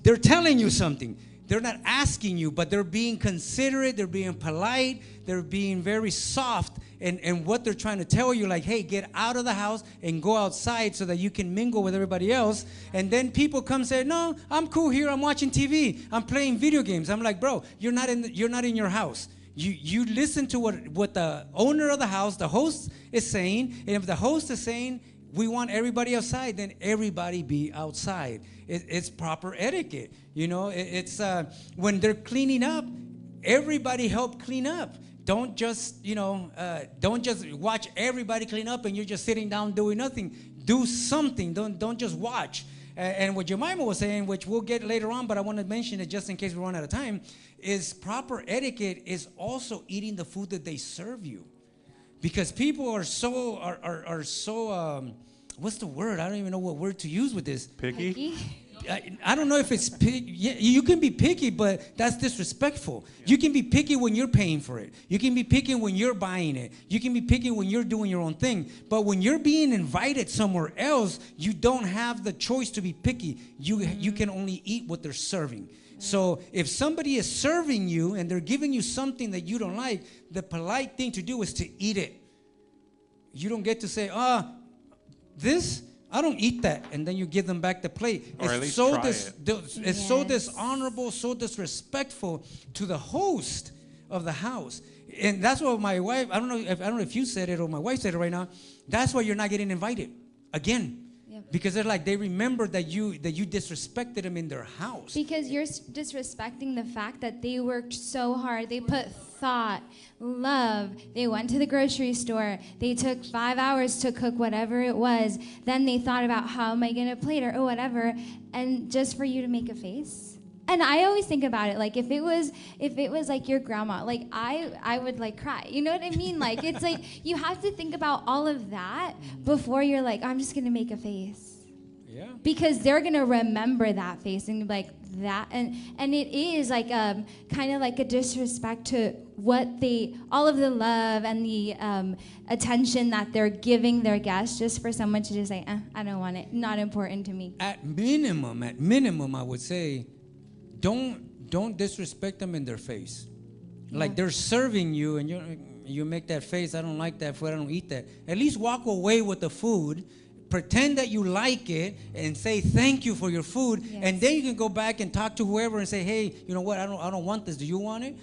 They're telling you something. They're not asking you, but they're being considerate, they're being polite, they're being very soft, and what they're trying to tell you, like, hey, get out of the house and go outside so that you can mingle with everybody else. And then people come say, no, I'm cool here, I'm watching TV, I'm playing video games. I'm like, bro, you're not in your house. You listen to what the owner of the house, the host, is saying, and if the host is saying, we want everybody outside, then everybody be outside. It's proper etiquette. You know, it's when they're cleaning up, everybody help clean up. Don't just, don't just watch everybody clean up and you're just sitting down doing nothing. Do something. Don't just watch. And what Jemima was saying, which we'll get later on, but I want to mention it just in case we run out of time, is proper etiquette is also eating the food that they serve you. Because people are so what's the word? I don't even know what word to use with this. Picky? I don't know if it's picky. Yeah, you can be picky, but that's disrespectful. You can be picky when you're paying for it. You can be picky when you're buying it. You can be picky when you're doing your own thing. But when you're being invited somewhere else, you don't have the choice to be picky. You can only eat what they're serving. So if somebody is serving you and they're giving you something that you don't like, the polite thing to do is to eat it. You don't get to say, this, I don't eat that, and then you give them back the plate. Or at least so try it's so dishonorable, so disrespectful to the host of the house. And that's what my wife, I don't know if you said it or my wife said it right now. That's why you're not getting invited again. Yep. Because they're like, they remember that you disrespected them in their house. Because you're disrespecting the fact that they worked so hard. They put thought, love. They went to the grocery store. They took 5 hours to cook whatever it was. Then they thought about how am I going to plate or whatever. And just for you to make a face. And I always think about it, like if it was like your grandma, like I would like cry. You know what I mean? Like it's like you have to think about all of that before you're like, I'm just gonna make a face. Yeah. Because they're gonna remember that face and be like that, and it is like kind of like a disrespect to all of the love and the attention that they're giving their guests, just for someone to just say, I don't want it, not important to me. At minimum, I would say, don't disrespect them in their face. Like they're serving you and you make that face, I don't like that food, I don't eat that. At least walk away with the food, pretend that you like it, and say thank you for your food. Yes. And then you can go back and talk to whoever and say, hey, you know what, I don't want this, do you want it?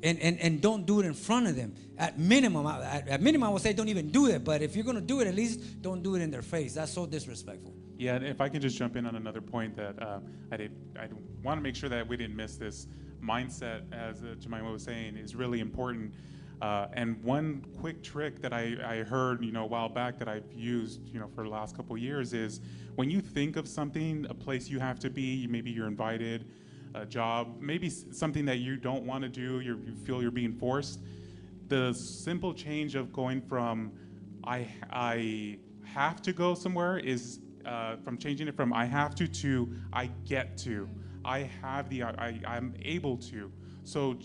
and don't do it in front of them. At minimum, I would say don't even do it. But if you're gonna do it, at least don't do it in their face. That's so disrespectful. Yeah, and if I can just jump in on another point that I want to make sure that we didn't miss this mindset, as Jemima was saying, is really important. And one quick trick that I heard, a while back that I've used, for the last couple of years is when you think of something, a place you have to be, maybe you're invited, a job, maybe something that you don't want to do, you feel you're being forced. The simple change of going from I have to go somewhere is from changing it from I have to I get to. I'm able to. So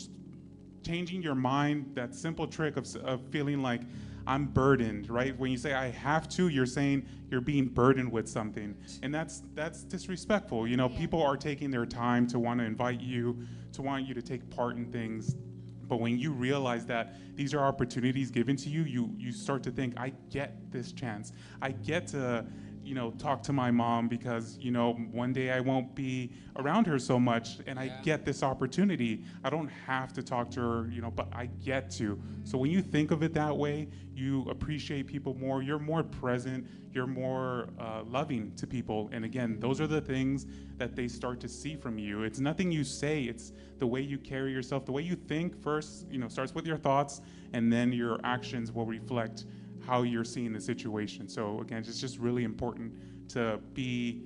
changing your mind, that simple trick of feeling like I'm burdened, right? When you say I have to, you're saying you're being burdened with something. And that's disrespectful. People are taking their time to want to invite you, to want you to take part in things. But when you realize that these are opportunities given to you, you start to think, I get this chance. I get to talk to my mom because, one day I won't be around her so much, and I get this opportunity. I don't have to talk to her, but I get to. So when you think of it that way, you appreciate people more, you're more present, you're more loving to people. And again, those are the things that they start to see from you. It's nothing you say, it's the way you carry yourself, the way you think first, starts with your thoughts, and then your actions will reflect how you're seeing the situation. So again, it's just really important to be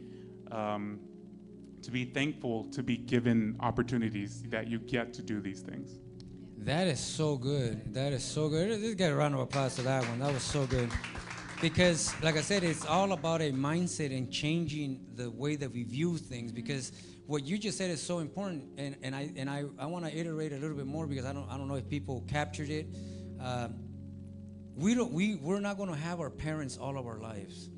thankful to be given opportunities that you get to do these things. That is so good. That is so good. Let's get a round of applause to that one. That was so good. Because, like I said, it's all about a mindset and changing the way that we view things. Because what you just said is so important, and I want to iterate a little bit more because I don't know if people captured it. We're not going to have our parents all of our lives.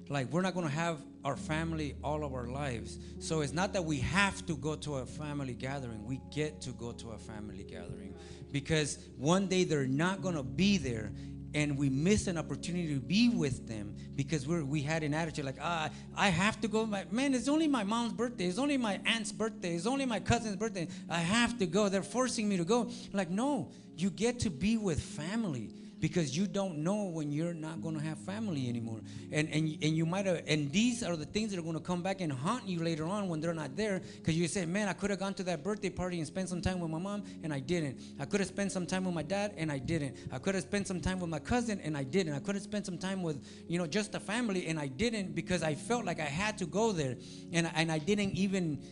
Like, we're not going to have our family all of our lives. So it's not that we have to go to a family gathering. We get to go to a family gathering because one day they're not going to be there, and we miss an opportunity to be with them because we had an attitude like, I have to go. Man, it's only my mom's birthday. It's only my aunt's birthday. It's only my cousin's birthday. I have to go. They're forcing me to go. Like, no, you get to be with family. Because you don't know when you're not going to have family anymore. And you might have, and these are the things that are going to come back and haunt you later on when they're not there. Because you say, man, I could have gone to that birthday party and spent some time with my mom, and I didn't. I could have spent some time with my dad, and I didn't. I could have spent some time with my cousin, and I didn't. I could have spent some time with, just the family, and I didn't because I felt like I had to go there. And I didn't even,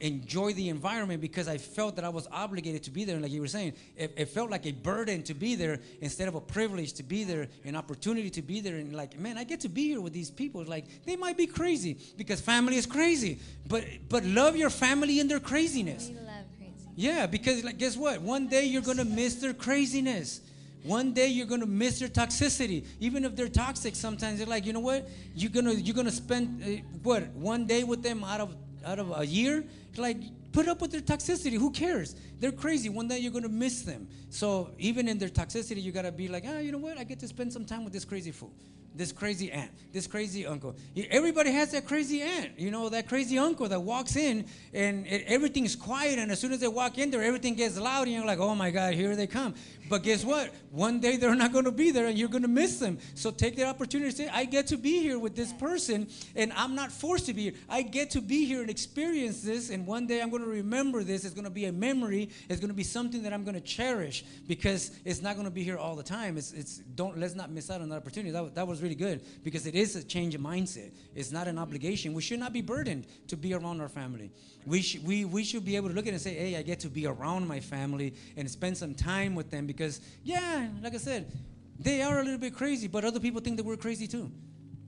enjoy the environment because I felt that I was obligated to be there. And like you were saying, it felt like a burden to be there instead of a privilege to be there, an opportunity to be there. And like, man, I get to be here with these people. Like, they might be crazy because family is crazy, but love your family in their craziness. We love crazy. Yeah, because like, guess what? One day you're gonna miss their craziness. One day you're gonna miss their toxicity. Even if they're toxic, sometimes they're like, you know what? You're gonna spend one day with them out of a year. Like, put up with their toxicity. Who cares? They're crazy. One day you're going to miss them. So even in their toxicity, you got to be like, you know what? I get to spend some time with this crazy fool, this crazy aunt, this crazy uncle. Everybody has that crazy aunt, that crazy uncle that walks in and everything's quiet. And as soon as they walk in there, everything gets loud. And you're like, oh, my God, here they come. But guess what? One day they're not going to be there and you're going to miss them. So take the opportunity to say, I get to be here with this person and I'm not forced to be here. I get to be here and experience this. And one day I'm going to remember this. It's going to be a memory. It's going to be something that I'm going to cherish because it's not going to be here all the time. Let's not miss out on that opportunity. That was really good because it is a change of mindset. It's not an obligation. We should not be burdened to be around our family. We should be able to look at it and say, hey, I get to be around my family and spend some time with them because, like I said, they are a little bit crazy, but other people think that we're crazy too.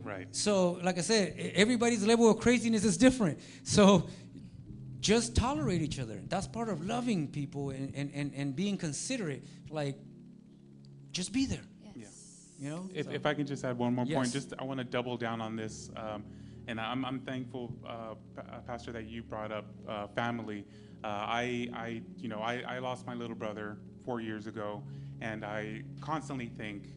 Right. So, like I said, everybody's level of craziness is different. So just tolerate each other. That's part of loving people and being considerate. Like, just be there. Yes. If I can just add one more point, Yes. I want to double down on this. And I'm thankful, Pastor, that you brought up family. I lost my little brother 4 years ago, and I constantly think,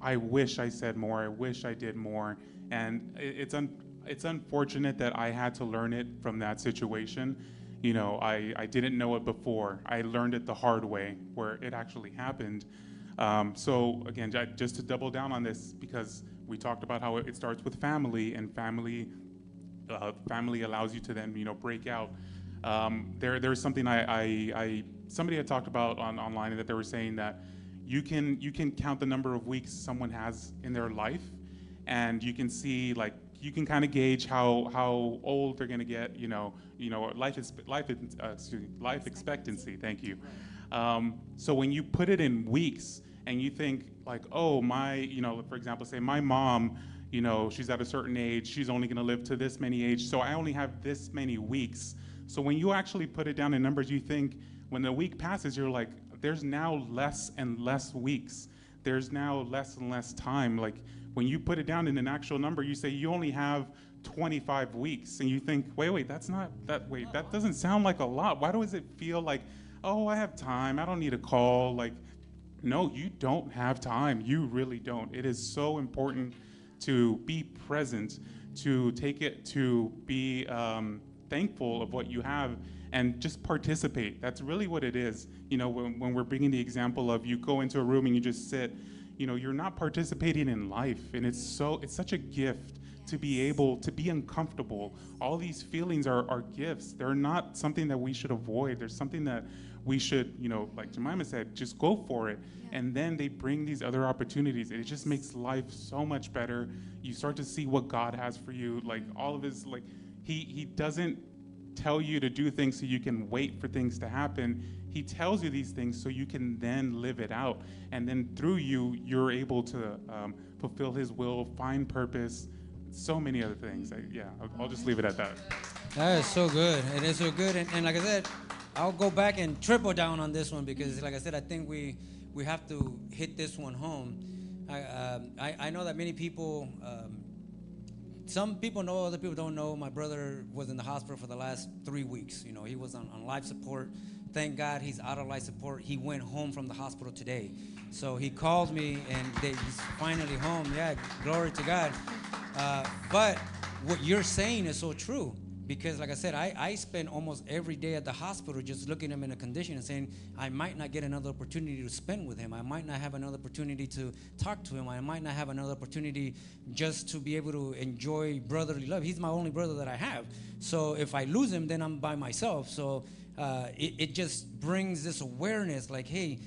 I wish I said more. I wish I did more. And it's unfortunate that I had to learn it from that situation. You know, I didn't know it before. I learned it the hard way, where it actually happened. So again, just to double down on this, because we talked about how it starts with family, and family allows you to then, you know, break out. There's something somebody had talked about online, that they were saying that you can count the number of weeks someone has in their life, and you can see, like, you can kind of gauge how old they're going to get. Life expectancy. Thank you. So when you put it in weeks, and you think like, oh, for example, say my mom, she's at a certain age, she's only going to live to this many age, so I only have this many weeks. So when you actually put it down in numbers, you think when the week passes, you're like, there's now less and less weeks. There's now less and less time. Like, when you put it down in an actual number, you say you only have 25 weeks, and you think, wait, that doesn't sound like a lot. Why does it feel like, oh, I have time, I don't need a call? Like, no, you don't have time. You really don't. It is so important to be present, to take it, to be thankful of what you have, and just participate. That's really what it is. When we're bringing the example of you go into a room and you just sit, you're not participating in life. And it's such a gift to be able to be uncomfortable. All these feelings are gifts. They're not something that we should avoid. There's something that we should, like Jemima said, just go for it. And then they bring these other opportunities. It just makes life so much better. You start to see what God has for you. Like, all of his, like, he doesn't tell you to do things so you can wait for things to happen. He tells you these things so you can then live it out. And then through you're able to fulfill his will, find purpose, so many other things. I'll just leave it at that. That is so good. It is so good. And like I said, I'll go back and triple down on this one, because like I said, I think we have to hit this one home. I know that many people, some people know, other people don't know. My brother was in the hospital for the last 3 weeks. He was on life support. Thank God he's out of life support. He went home from the hospital today. So he called me, and he's finally home. Yeah, glory to God. But what you're saying is so true. Because like I said, I spend almost every day at the hospital just looking at him in a condition and saying, I might not get another opportunity to spend with him. I might not have another opportunity to talk to him. I might not have another opportunity just to be able to enjoy brotherly love. He's my only brother that I have. So if I lose him, then I'm by myself. So it just brings this awareness, like, hey,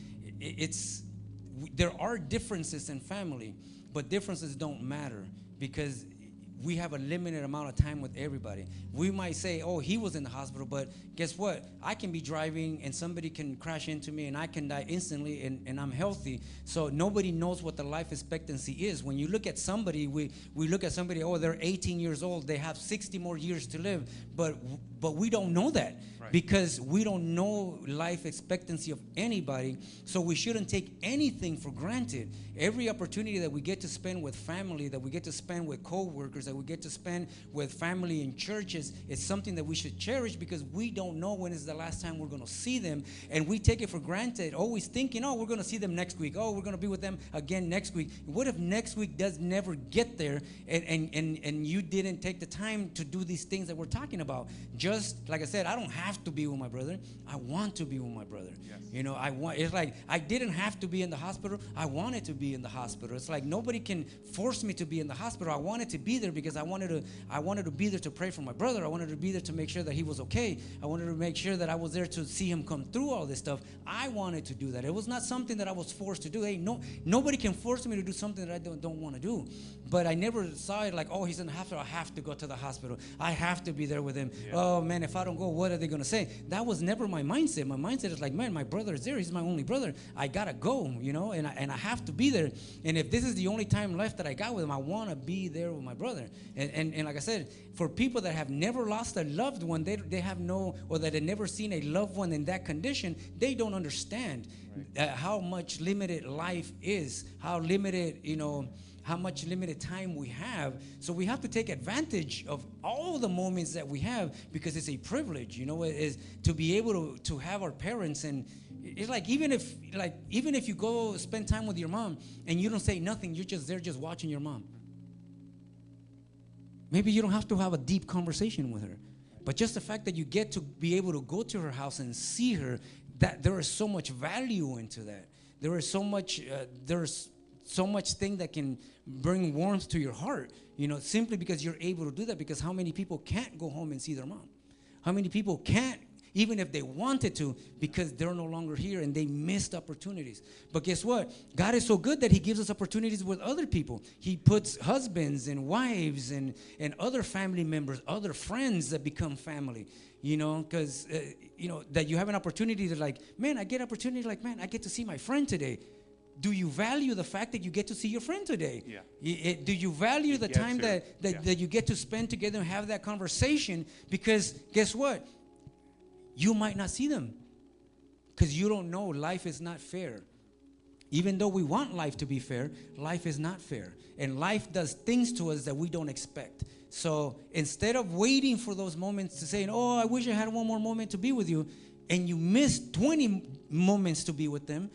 there are differences in family, but differences don't matter, because we have a limited amount of time with everybody. We might say, oh, he was in the hospital, but guess what? I can be driving and somebody can crash into me and I can die instantly, and I'm healthy. So nobody knows what the life expectancy is. When you look at somebody, we look at somebody, oh, they're 18 years old, they have 60 more years to live, but we don't know that. Right. Because we don't know life expectancy of anybody, so we shouldn't take anything for granted. Every opportunity that we get to spend with family, that we get to spend with co-workers, that we get to spend with family in churches, is something that we should cherish, because we don't know when is the last time we're going to see them, and we take it for granted, always thinking, oh, we're going to see them next week, oh, we're going to be with them again next week. What if next week does never get there, and you didn't take the time to do these things that we're talking about? Just like I said, I don't have to be with my brother. I want to be with my brother. Yes. It's like I didn't have to be in the hospital. I wanted to be in the hospital. It's like nobody can force me to be in the hospital. I wanted to be there because I wanted to be there to pray for my brother. I wanted to be there to make sure that he was okay. I wanted to make sure that I was there to see him come through all this stuff. I wanted to do that. It was not something that I was forced to do. Hey, nobody can force me to do something that I don't want to do. But I never saw it like, oh, he's in the hospital, I have to go to the hospital. I have to be there with him. Yeah. Oh man, if I don't go, what are they gonna say? That was never my mindset. My mindset is like, man, my brother is there. He's my only brother. I gotta go, and I have to be there. And if this is the only time left that I got with him, I want to be there with my brother. And like I said, for people that have never lost a loved one, they have no, or that have never seen a loved one in that condition, they don't understand how much limited life is, how limited, how much limited time we have. So we have to take advantage of all the moments that we have, because it's a privilege, it is to be able to have our parents. And it's like, even if you go spend time with your mom and you don't say nothing, you're just there just watching your mom. Maybe you don't have to have a deep conversation with her. But just the fact that you get to be able to go to her house and see her, that there is so much value into that. There is so much, there's so much thing that can bring warmth to your heart, simply because you're able to do that. Because how many people can't go home and see their mom? How many people can't, even if they wanted to, because they're no longer here and they missed opportunities? But guess what? God is so good that he gives us opportunities with other people. He puts husbands and wives and other family members, other friends that become family, because, that you have an opportunity to I get to see my friend today. Do you value the fact that you get to see your friend today? Yeah. Do you value the time that you get to spend together and have that conversation? Because guess what? You might not see them because you don't know. Life is not fair. Even though we want life to be fair, life is not fair. And life does things to us that we don't expect. So instead of waiting for those moments to say, oh, I wish I had one more moment to be with you, and you missed 20 moments to be with them,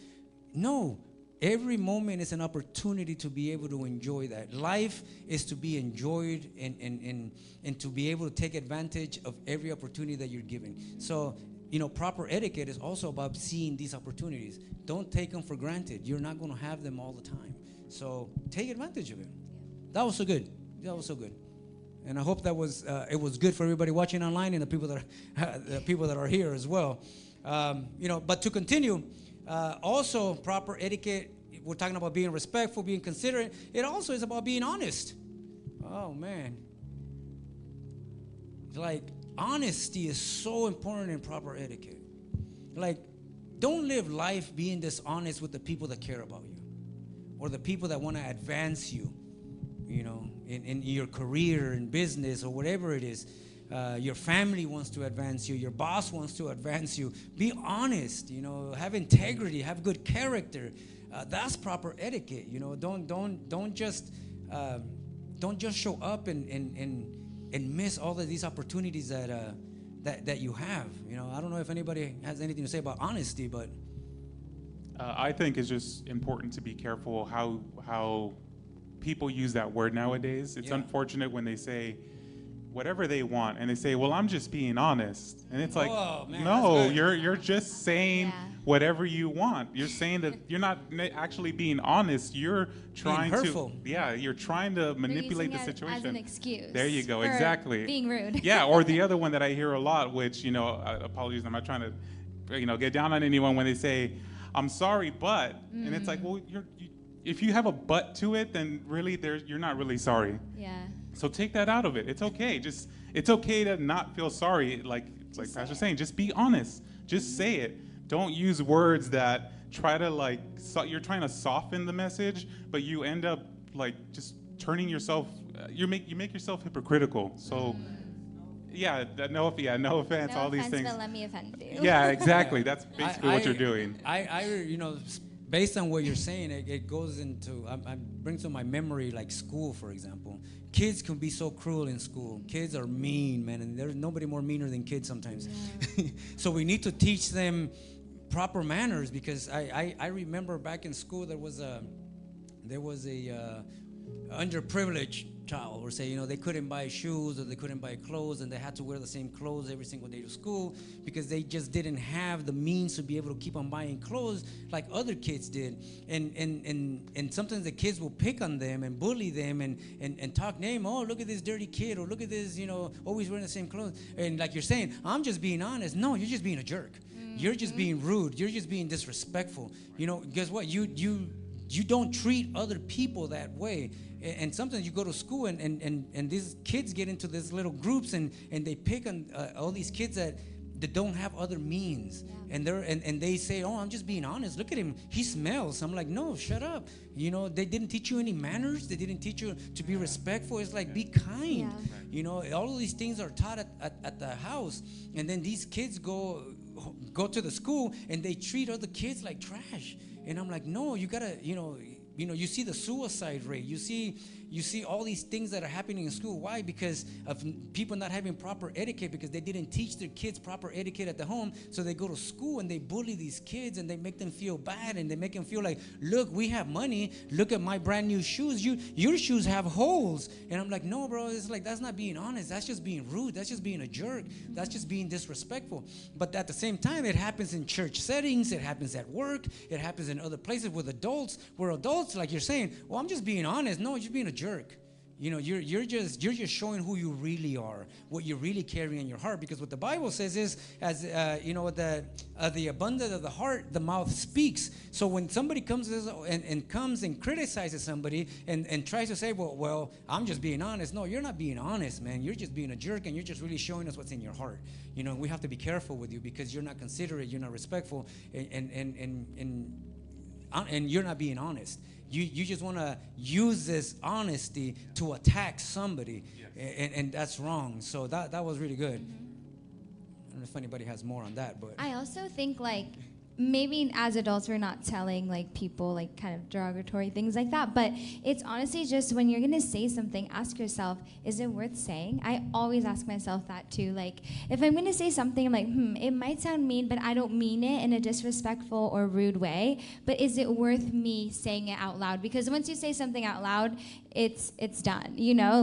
no. Every moment is an opportunity to be able to enjoy that. Life is to be enjoyed and to be able to take advantage of every opportunity that you're given. So, proper etiquette is also about seeing these opportunities. Don't take them for granted. You're not going to have them all the time. So take advantage of it. That was so good. That was so good. And I hope that was it was good for everybody watching online and the people that are here as well. But to continue. Also, proper etiquette, we're talking about being respectful, being considerate. It also is about being honest. Oh, man. Honesty is so important in proper etiquette. Don't live life being dishonest with the people that care about you or the people that want to advance you, in your career, in business, or whatever it is. Your family wants to advance you. Your boss wants to advance you. Be honest. Have integrity. Have good character. That's proper etiquette. Don't just show up and miss all of these opportunities that you have. I don't know if anybody has anything to say about honesty, but I think it's just important to be careful how people use that word nowadays. It's unfortunate when they say whatever they want, and they say, well, I'm just being honest. And it's like, man, no, you're just saying whatever you want. You're saying that you're not actually being honest. You're trying hurtful. You're trying to manipulate the situation. As an excuse. There you go, exactly. Being rude. Yeah, or the other one that I hear a lot, which, apologies, I'm not trying to, get down on anyone when they say, I'm sorry, but, and it's like, well, if you have a but to it, then really you're not really sorry. Yeah. So take that out of it. It's okay. It's okay to not feel sorry. Like Pastor's saying, just be honest. Just say it. Don't use words that try to you're trying to soften the message, but you end up just turning yourself. You make yourself hypocritical. So no offense. No all these offense, things. but let me offend you. Yeah, exactly. That's basically what you're doing. Based on what you're saying, it goes into, I bring to my memory school, for example. Kids can be so cruel in school. Kids are mean, man, and there's nobody more meaner than kids sometimes. Yeah. So we need to teach them proper manners, because I remember back in school there was a underprivileged child, or say, they couldn't buy shoes or they couldn't buy clothes, and they had to wear the same clothes every single day to school because they just didn't have the means to be able to keep on buying clothes like other kids did. And sometimes the kids will pick on them and bully them and talk name, oh, look at this dirty kid, or look at this, always wearing the same clothes. And like you're saying, I'm just being honest. No, you're just being a jerk. You're just being rude. You're just being disrespectful. Guess what? You don't treat other people that way. And sometimes you go to school and these kids get into these little groups and they pick on all these kids that don't have other means. Yeah. And they say, oh, I'm just being honest. Look at him. He smells. I'm like, no, shut up. They didn't teach you any manners. They didn't teach you to be respectful. It's like, be kind. Yeah. All of these things are taught at the house. And then these kids go to the school and they treat other kids like trash. And I'm like, no, you gotta, you see the suicide rate. You see all these things that are happening in school. Why? Because of people not having proper etiquette, because they didn't teach their kids proper etiquette at the home. So they go to school and they bully these kids and they make them feel bad, and they make them feel like, look, we have money. Look at my brand new shoes. Your shoes have holes. And I'm like, no, bro. It's like, that's not being honest. That's just being rude. That's just being a jerk. That's just being disrespectful. But at the same time, it happens in church settings. It happens at work. It happens in other places with adults, where adults, like you're saying, well, I'm just being honest. No, you're being a jerk. You're just showing who you really are, what you really carry in your heart. Because what the Bible says is, as the abundance of the heart, the mouth speaks. So when somebody comes and criticizes somebody and tries to say, well, I'm just being honest. No, you're not being honest, man. You're just being a jerk, and you're just really showing us what's in your heart. We have to be careful with you, because you're not considerate, you're not respectful, and you're not being honest. You just want to use this honesty to attack somebody, and that's wrong. So that was really good. I don't know if anybody has more on that, but I also think, like, maybe as adults we're not telling like people like kind of derogatory things like that, but it's honestly just when you're gonna say something, ask yourself, is it worth saying? I always ask myself that too. Like, if I'm gonna say something, I'm like, it might sound mean, but I don't mean it in a disrespectful or rude way, but is it worth me saying it out loud? Because once you say something out loud, it's done,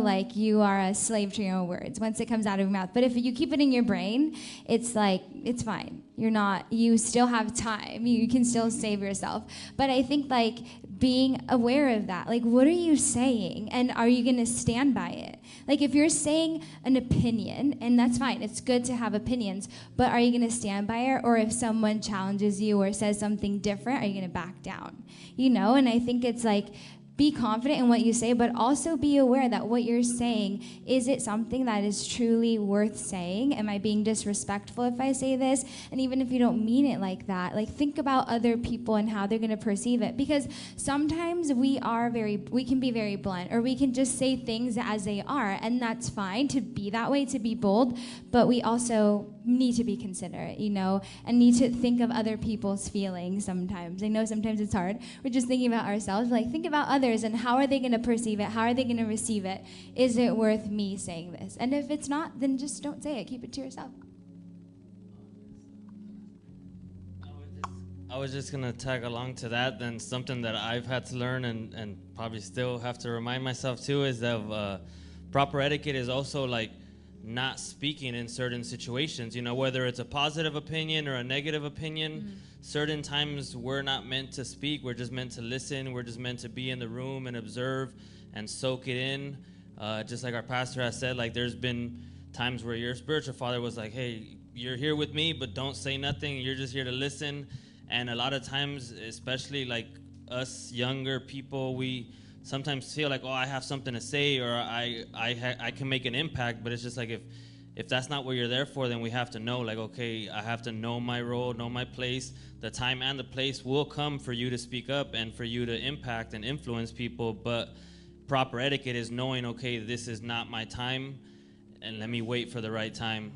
like you are a slave to your own words once it comes out of your mouth. But if you keep it in your brain, it's like, it's fine. You still have time. You can still save yourself. But I think like being aware of that, like what are you saying? And are you going to stand by it? Like if you're saying an opinion, and that's fine, it's good to have opinions, but are you going to stand by it? Or if someone challenges you or says something different, are you going to back down? And I think it's like, be confident in what you say, but also be aware that what you're saying, is it something that is truly worth saying? Am I being disrespectful if I say this? And even if you don't mean it like that, like think about other people and how they're going to perceive it. Because sometimes we can be very blunt, or we can just say things as they are, and that's fine to be that way, to be bold, but we also need to be considerate, and need to think of other people's feelings sometimes. I know sometimes it's hard. We're just thinking about ourselves, like think about others and how are they going to perceive it? How are they going to receive it? Is it worth me saying this? And if it's not, then just don't say it. Keep it to yourself. I was just going to tag along to that. Then something that I've had to learn and probably still have to remind myself too is that proper etiquette is also like not speaking in certain situations, whether it's a positive opinion or a negative opinion. Certain times we're not meant to speak. We're just meant to listen. We're just meant to be in the room and observe and soak it in. Just like our pastor has said, like there's been times where your spiritual father was like, hey, you're here with me, but don't say nothing. You're just here to listen. And a lot of times, especially like us younger people, we sometimes feel like, oh, I have something to say, or I can make an impact. But it's just like if that's not what you're there for, then we have to know, like, okay, I have to know my role, know my place. The time and the place will come for you to speak up and for you to impact and influence people. But proper etiquette is knowing, okay, this is not my time, and let me wait for the right time.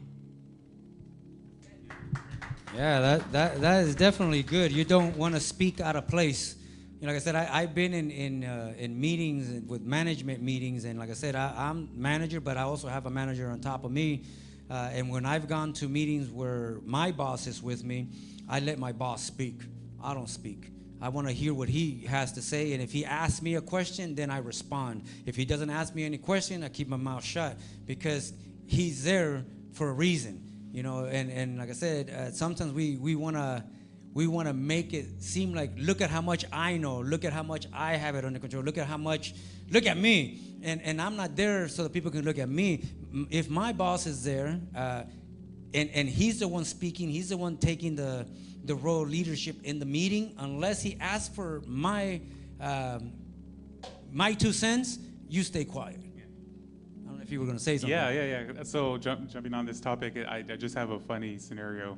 Yeah, that is definitely good. You don't want to speak out of place. Like I said, I've been in meetings, with management meetings, and like I said, I'm manager, but I also have a manager on top of me. And when I've gone to meetings where my boss is with me, I let my boss speak. I don't speak. I want to hear what he has to say, and if he asks me a question, then I respond. If he doesn't ask me any question, I keep my mouth shut, because he's there for a reason, And like I said, sometimes we want to make it seem like, look at how much I know, look at how much I have it under control, look at me, and I'm not there so that people can look at me. If my boss is there, and he's the one speaking, he's the one taking the role of leadership in the meeting, unless he asks for my 2 cents, you stay quiet. I don't know if you were going to say something. Yeah. So jumping on this topic, I just have a funny scenario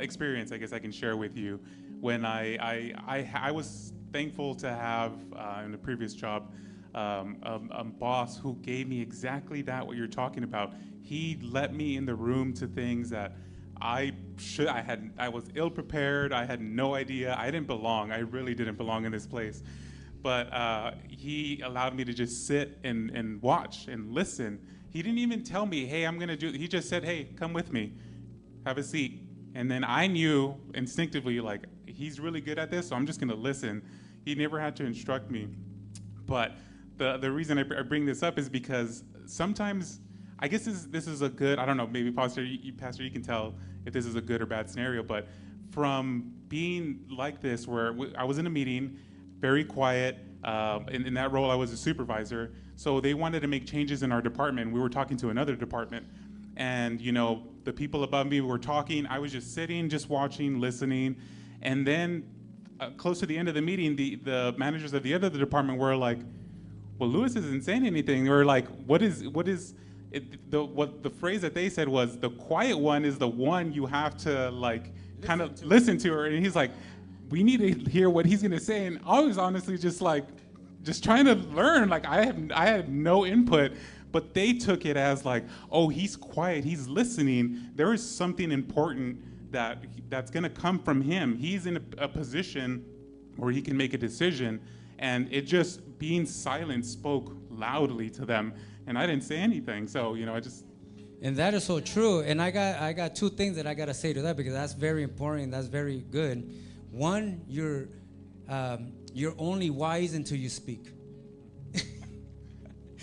experience I guess I can share with you. When I was thankful to have in the previous job a boss who gave me exactly that, what you're talking about. He let me in the room to things that I was ill prepared. I had no idea. I didn't belong. I really didn't belong in this place. but he allowed me to just sit and watch and listen. He didn't even tell me, hey, I'm gonna do, he just said, hey, come with me, have a seat. And then I knew instinctively, like, he's really good at this, so I'm just gonna listen. He never had to instruct me. But the reason I bring this up is because sometimes, I guess this is a good, I don't know, maybe Pastor, you can tell if this is a good or bad scenario, but from being like this, where I was in a meeting, very quiet, in that role I was a supervisor, so they wanted to make changes in our department. We were talking to another department, and the people above me were talking, I was just sitting, just watching, listening, and then close to the end of the meeting, the managers of the other department were like, well, Lewis isn't saying anything. They were like, what is it, the phrase that they said was, the quiet one is the one you have to like kind of listen to her. And he's like, we need to hear what he's gonna say. And I was honestly just trying to learn. Like I had no input, but they took it as like, oh, he's quiet, he's listening. There is something important that's gonna come from him. He's in a position where he can make a decision. And it just being silent spoke loudly to them, and I didn't say anything. So I just. And that is so true. And I got two things that I gotta say to that, because that's very important. That's very good. One, you're only wise until you speak.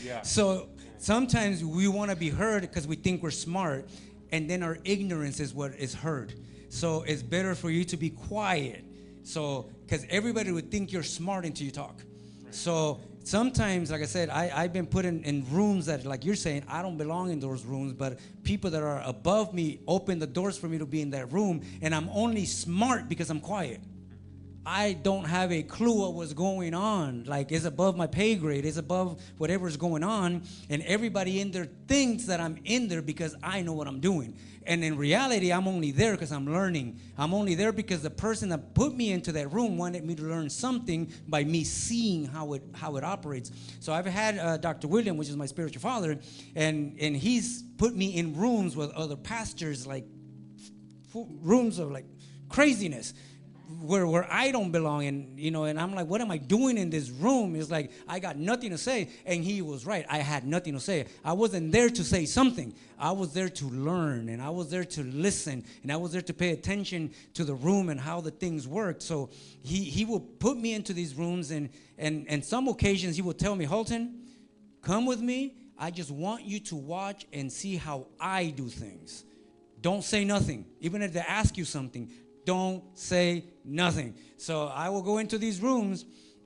Yeah. So sometimes we want to be heard because we think we're smart, and then our ignorance is what is heard. So it's better for you to be quiet. So, because everybody would think you're smart until you talk. Right. So sometimes, like I said, I've been put in rooms that, like you're saying, I don't belong in those rooms, but people that are above me open the doors for me to be in that room, and I'm only smart because I'm quiet. I don't have a clue what was going on. Like, it's above my pay grade. It's above whatever's going on. And everybody in there thinks that I'm in there because I know what I'm doing. And in reality, I'm only there because I'm learning. I'm only there because the person that put me into that room wanted me to learn something by me seeing how it operates. So I've had Dr. William, which is my spiritual father, and he's put me in rooms with other pastors, like rooms of like craziness, where I don't belong, and I'm like, what am I doing in this room? It's like I got nothing to say, and he was right. I had nothing to say. I wasn't there to say something. I was there to learn, and I was there to listen, and I was there to pay attention to the room and how the things work. So he will put me into these rooms, and some occasions he will tell me, Holton, come with me. I just want you to watch and see how I do things. Don't say nothing. Even if they ask you something, don't say nothing. So I will go into these rooms.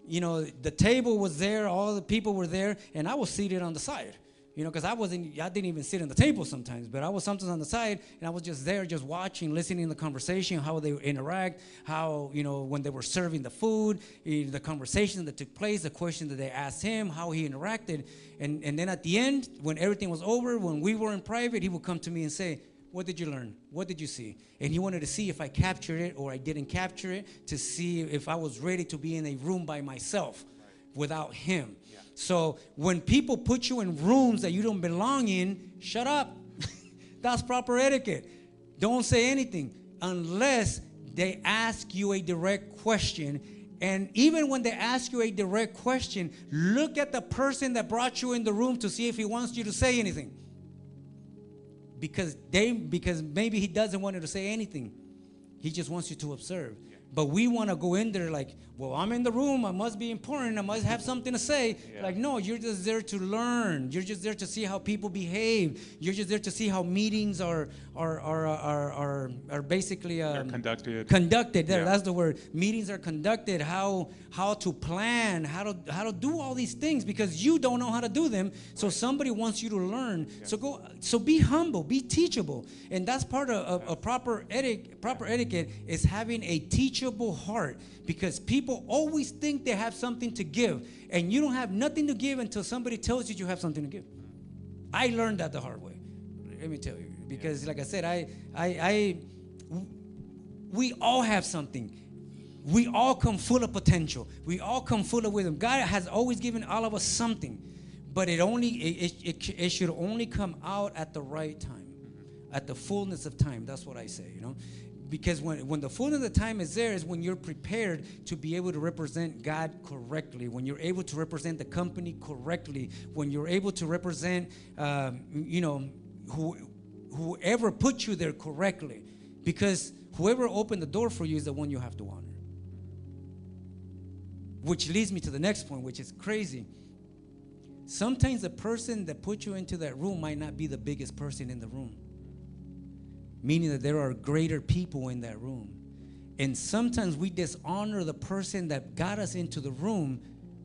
The table was there, all the people were there, and I was seated on the side. Because I didn't even sit on the table sometimes, but I was sometimes on the side, and I was just there, just watching, listening to the conversation, how they interact, how, when they were serving the food, the conversation that took place, the question that they asked him, how he interacted. And then at the end, when everything was over, when we were in private, he would come to me and say, what did you learn? What did you see? And he wanted to see if I captured it or I didn't capture it, to see if I was ready to be in a room by myself without him. Yeah. So when people put you in rooms that you don't belong in, shut up. That's proper etiquette. Don't say anything unless they ask you a direct question. And even when they ask you a direct question, look at the person that brought you in the room to see if he wants you to say anything. Because maybe he doesn't want you to say anything. He just wants you to observe. Yeah. But we want to go in there like, well, I'm in the room, I must be important, I must have something to say. Yeah. Like, no, you're just there to learn. You're just there to see how people behave. You're just there to see how meetings are basically conducted. There, yeah. That's the word. Meetings are conducted. How to plan, how to do all these things, because you don't know how to do them. So somebody wants you to learn. Yes. So be humble, be teachable, and that's part of a proper etiquette is having a teachable heart. Because people always think they have something to give, and you don't have nothing to give until somebody tells you have something to give. I learned that the hard way. Let me tell you, because like I said, we all have something. We all come full of potential. We all come full of wisdom. God has always given all of us something, but it should only come out at the right time, at the fullness of time. That's what I say, because when the fullness of the time is there is when you're prepared to be able to represent God correctly, when you're able to represent the company correctly, when you're able to represent, whoever put you there correctly, because whoever opened the door for you is the one you have to honor. Which leads me to the next point, which is crazy. Sometimes the person that put you into that room might not be the biggest person in the room, meaning that there are greater people in that room. And sometimes we dishonor the person that got us into the room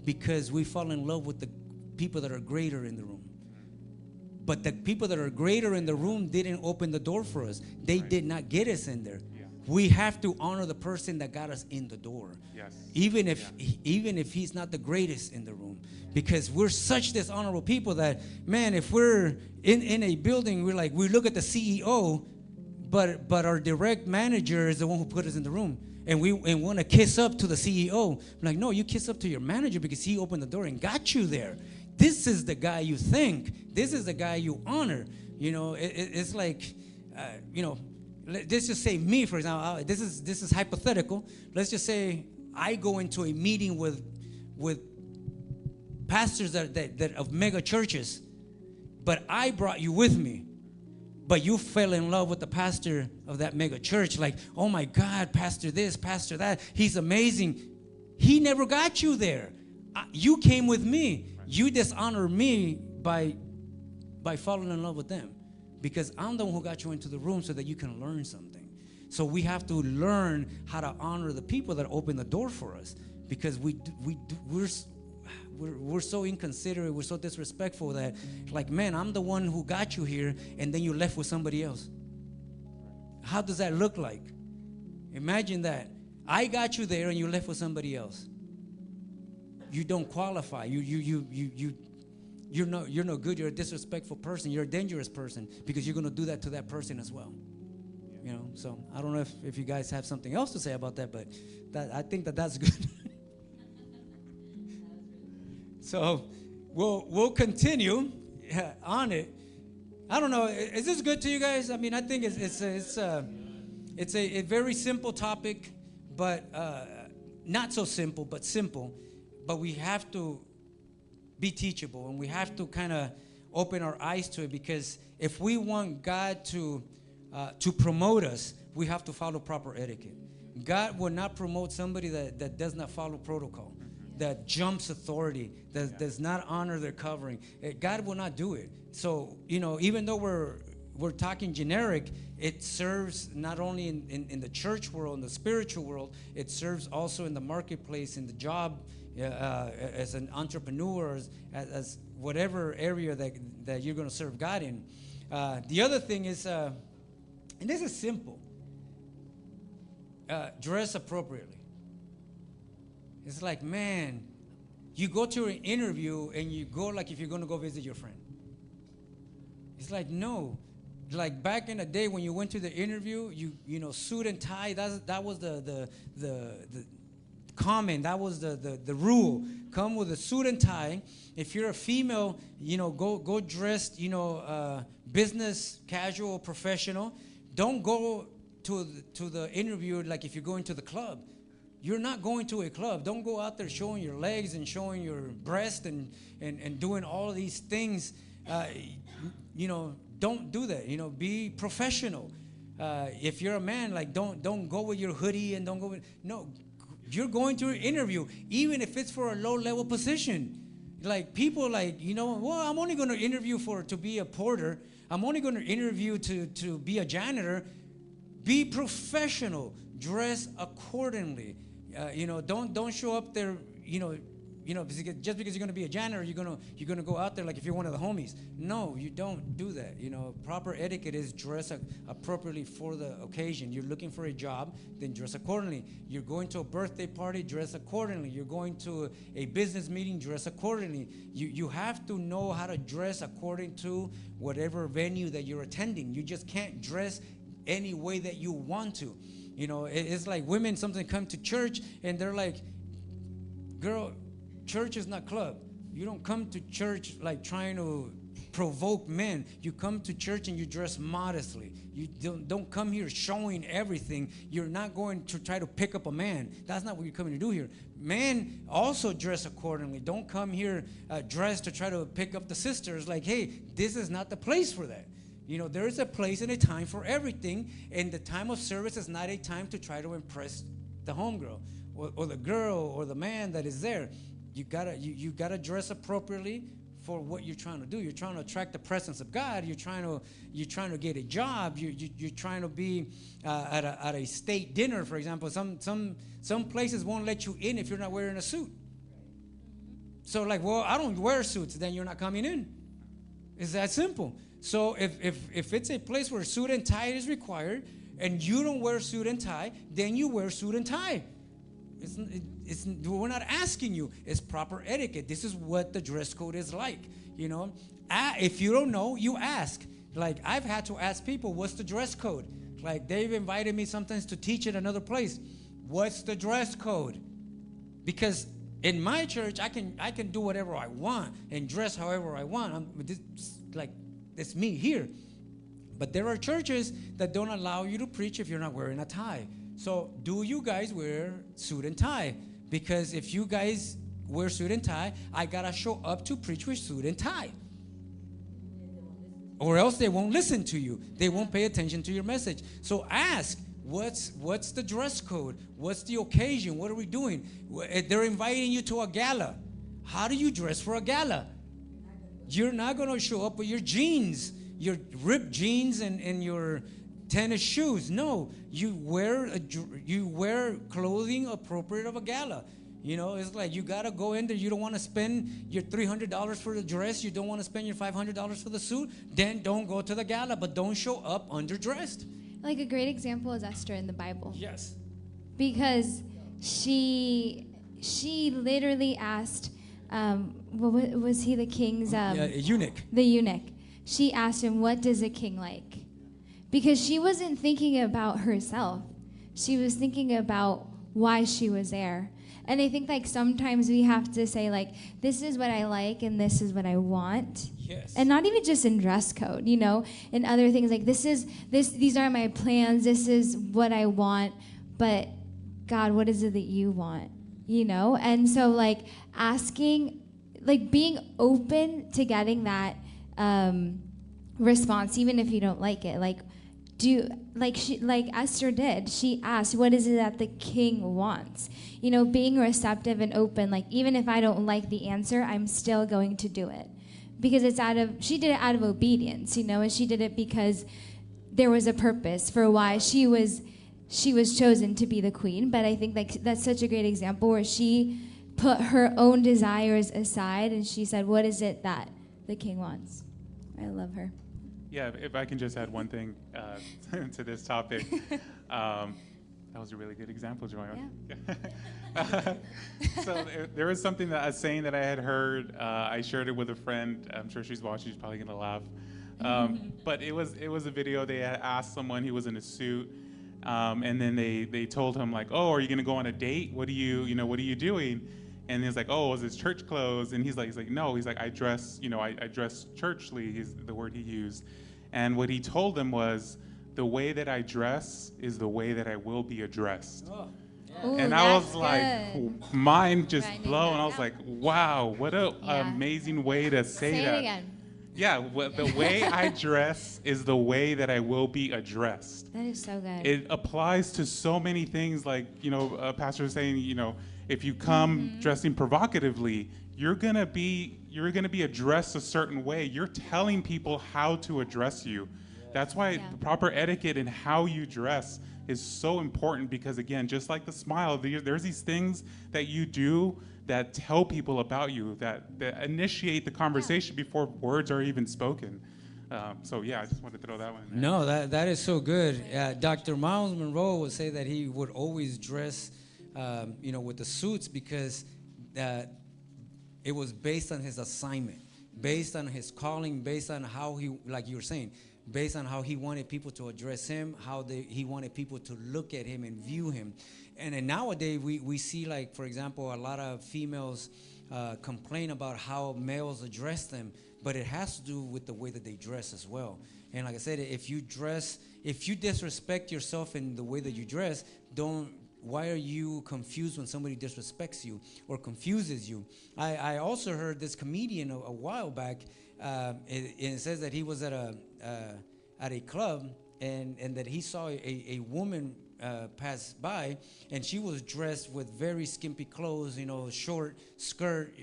because we fall in love with the people that are greater in the room. But the people that are greater in the room didn't open the door for us. They did not get us in there. Yeah. We have to honor the person that got us in the door. Yes. Even if he's not the greatest in the room. Because we're such dishonorable people that, man, if we're in a building, we look at the CEO, but our direct manager is the one who put us in the room. And we want to kiss up to the CEO. I'm like, no, you kiss up to your manager because he opened the door and got you there. This is the guy you think. This is the guy you honor. It's like, let's just say me, for example. This is hypothetical. Let's just say I go into a meeting with pastors that of mega churches, but I brought you with me. But you fell in love with the pastor of that mega church. Like, oh my God, pastor this, pastor that. He's amazing. He never got you there. You came with me. You dishonor me by falling in love with them, because I'm the one who got you into the room so that you can learn something. So we have to learn how to honor the people that open the door for us, because we're so inconsiderate, we're so disrespectful that, like, man, I'm the one who got you here, and then you left with somebody else. How does that look like? Imagine that. I got you there and you left with somebody else. You don't qualify. You're no good. You're a disrespectful person. You're a dangerous person, because you're going to do that to that person as well. So I don't know if you guys have something else to say about that, but I think that's good. So we'll continue on it. I don't know. Is this good to you guys? I mean, I think it's a very simple topic, but not so simple, but simple. But we have to be teachable, and we have to kind of open our eyes to it, because if we want God to promote us, we have to follow proper etiquette. God will not promote somebody that does not follow protocol, that jumps authority, that does not honor their covering. God will not do it. So, even though we're talking generic, it serves not only in the church world, in the spiritual world, it serves also in the marketplace, in the job, as an entrepreneur, as whatever area that you're going to serve God in. The other thing is, and this is simple, dress appropriately. It's like, man, you go to an interview and you go like if you're going to go visit your friend. It's like, no. Like back in the day when you went to the interview, you suit and tie, that was the common, that was the rule. Come with a suit and tie. If you're a female, go dressed, business, casual, professional. Don't go to the interview like if you're going to the club. You're not going to a club. Don't go out there showing your legs and showing your breast and doing all of these things. Don't do that. Be professional. If you're a man, like don't go with your hoodie and don't go with, no. You're going to an interview, even if it's for a low-level position. Like people I'm only going to interview to be a porter. I'm only going to interview to be a janitor. Be professional. Dress accordingly. Don't show up there, just because you're going to be a janitor, you're going to go out there like if you're one of the homies. No, you don't do that. Proper etiquette is dress appropriately for the occasion. You're looking for a job, then dress accordingly. You're going to a birthday party, dress accordingly. You're going to a business meeting, dress accordingly. You have to know how to dress according to whatever venue that you're attending. You just can't dress any way that you want to. It's like women sometimes come to church and they're like, girl, church is not club. You don't come to church like trying to provoke men. You come to church and you dress modestly. You don't come here showing everything. You're not going to try to pick up a man. That's not what you're coming to do here. Men also dress accordingly. Don't come here dressed to try to pick up the sisters. Like, hey, this is not the place for that. You know, there is a place and a time for everything, and the time of service is not a time to try to impress the homegirl or the girl or the man that is there. You gotta dress appropriately for what you're trying to do. You're trying to attract the presence of God. You're trying to get a job. You're trying to be at a state dinner, for example. Some places won't let you in if you're not wearing a suit. So like, well, I don't wear suits, then you're not coming in. It's that simple. So if it's a place where suit and tie is required, and you don't wear suit and tie, then you wear suit and tie. We're not asking you. It's proper etiquette. This is what the dress code is like. You know, if you don't know, you ask. Like, I've had to ask people, what's the dress code? Like, they've invited me sometimes to teach at another place. What's the dress code? Because in my church, I can do whatever I want and dress however I want. It's me here. But there are churches that don't allow you to preach if you're not wearing a tie. So do you guys wear suit and tie? Because if you guys wear suit and tie, I got to show up to preach with suit and tie. Or else they won't listen to you. They won't pay attention to your message. So ask, what's the dress code? What's the occasion? What are we doing? They're inviting you to a gala. How do you dress for a gala? You're not going to show up with your jeans, your ripped jeans and your tennis shoes. No, you wear clothing appropriate of a gala. You know, it's like you got to go in there. You don't want to spend your $300 for the dress. You don't want to spend your $500 for the suit. Then don't go to the gala, but don't show up underdressed. Like a great example is Esther in the Bible. Yes. Because she literally asked, was he the king's eunuch? The eunuch. She asked him, what does a king like? Because she wasn't thinking about herself. She was thinking about why she was there. And I think like sometimes we have to say like, this is what I like and this is what I want. Yes. And not even just in dress code, you know, and other things like these are my plans, this is what I want, but God, what is it that you want? You know? And so like asking, like being open to getting that response, even if you don't like it. Like like Esther did. She asked, what is it that the king wants? You know, being receptive and open, like even if I don't like the answer, I'm still going to do it. Because she did it out of obedience, you know, and she did it because there was a purpose for why she was chosen to be the queen. But I think like that's such a great example where she put her own desires aside and she said, what is it that the king wants? I love her. Yeah, if I can just add one thing to this topic. That was a really good example, Joanne. Yeah. So there was something that I was saying that I had heard. I shared it with a friend. I'm sure she's watching. She's probably gonna laugh. But it was a video. They had asked someone. He was in a suit, and then they told him like, "Oh, are you gonna go on a date? What are you doing?" And he's like, "Oh, is this church clothes?" And he's like, "No." He's like, "I dress churchly." Is the word he used. And what he told them was, the way that I dress is the way that I will be addressed. Oh, yeah. Ooh, and I was that's like, good. mind just Writing blown. that I was down. like, wow, what an Yeah. amazing way to say Say that. it again. Yeah, the way I dress is the way that I will be addressed. That is so good. It applies to so many things, like, Pastor was saying, if you come dressing provocatively, you're gonna be addressed a certain way. You're telling people how to address you. That's why the proper etiquette in how you dress is so important, because again, just like the smile, there's these things that you do that tell people about you, that initiate the conversation before words are even spoken. So yeah, I just wanted to throw that one in there. No, that is so good. Dr. Miles Monroe would say that he would always dress, with the suits, because it was based on his assignment, based on his calling, based on how he, like you were saying, based on how he wanted people to address him, how he wanted people to look at him and view him. And then nowadays we see, like, for example, a lot of females complain about how males address them. but it has to do with the way that they dress as well. And like I said, if you disrespect yourself in the way that you dress, why are you confused when somebody disrespects you or confuses you? I also heard this comedian a while back, and it says that he was at a club, and that he saw a woman pass by, and she was dressed with very skimpy clothes, short skirt,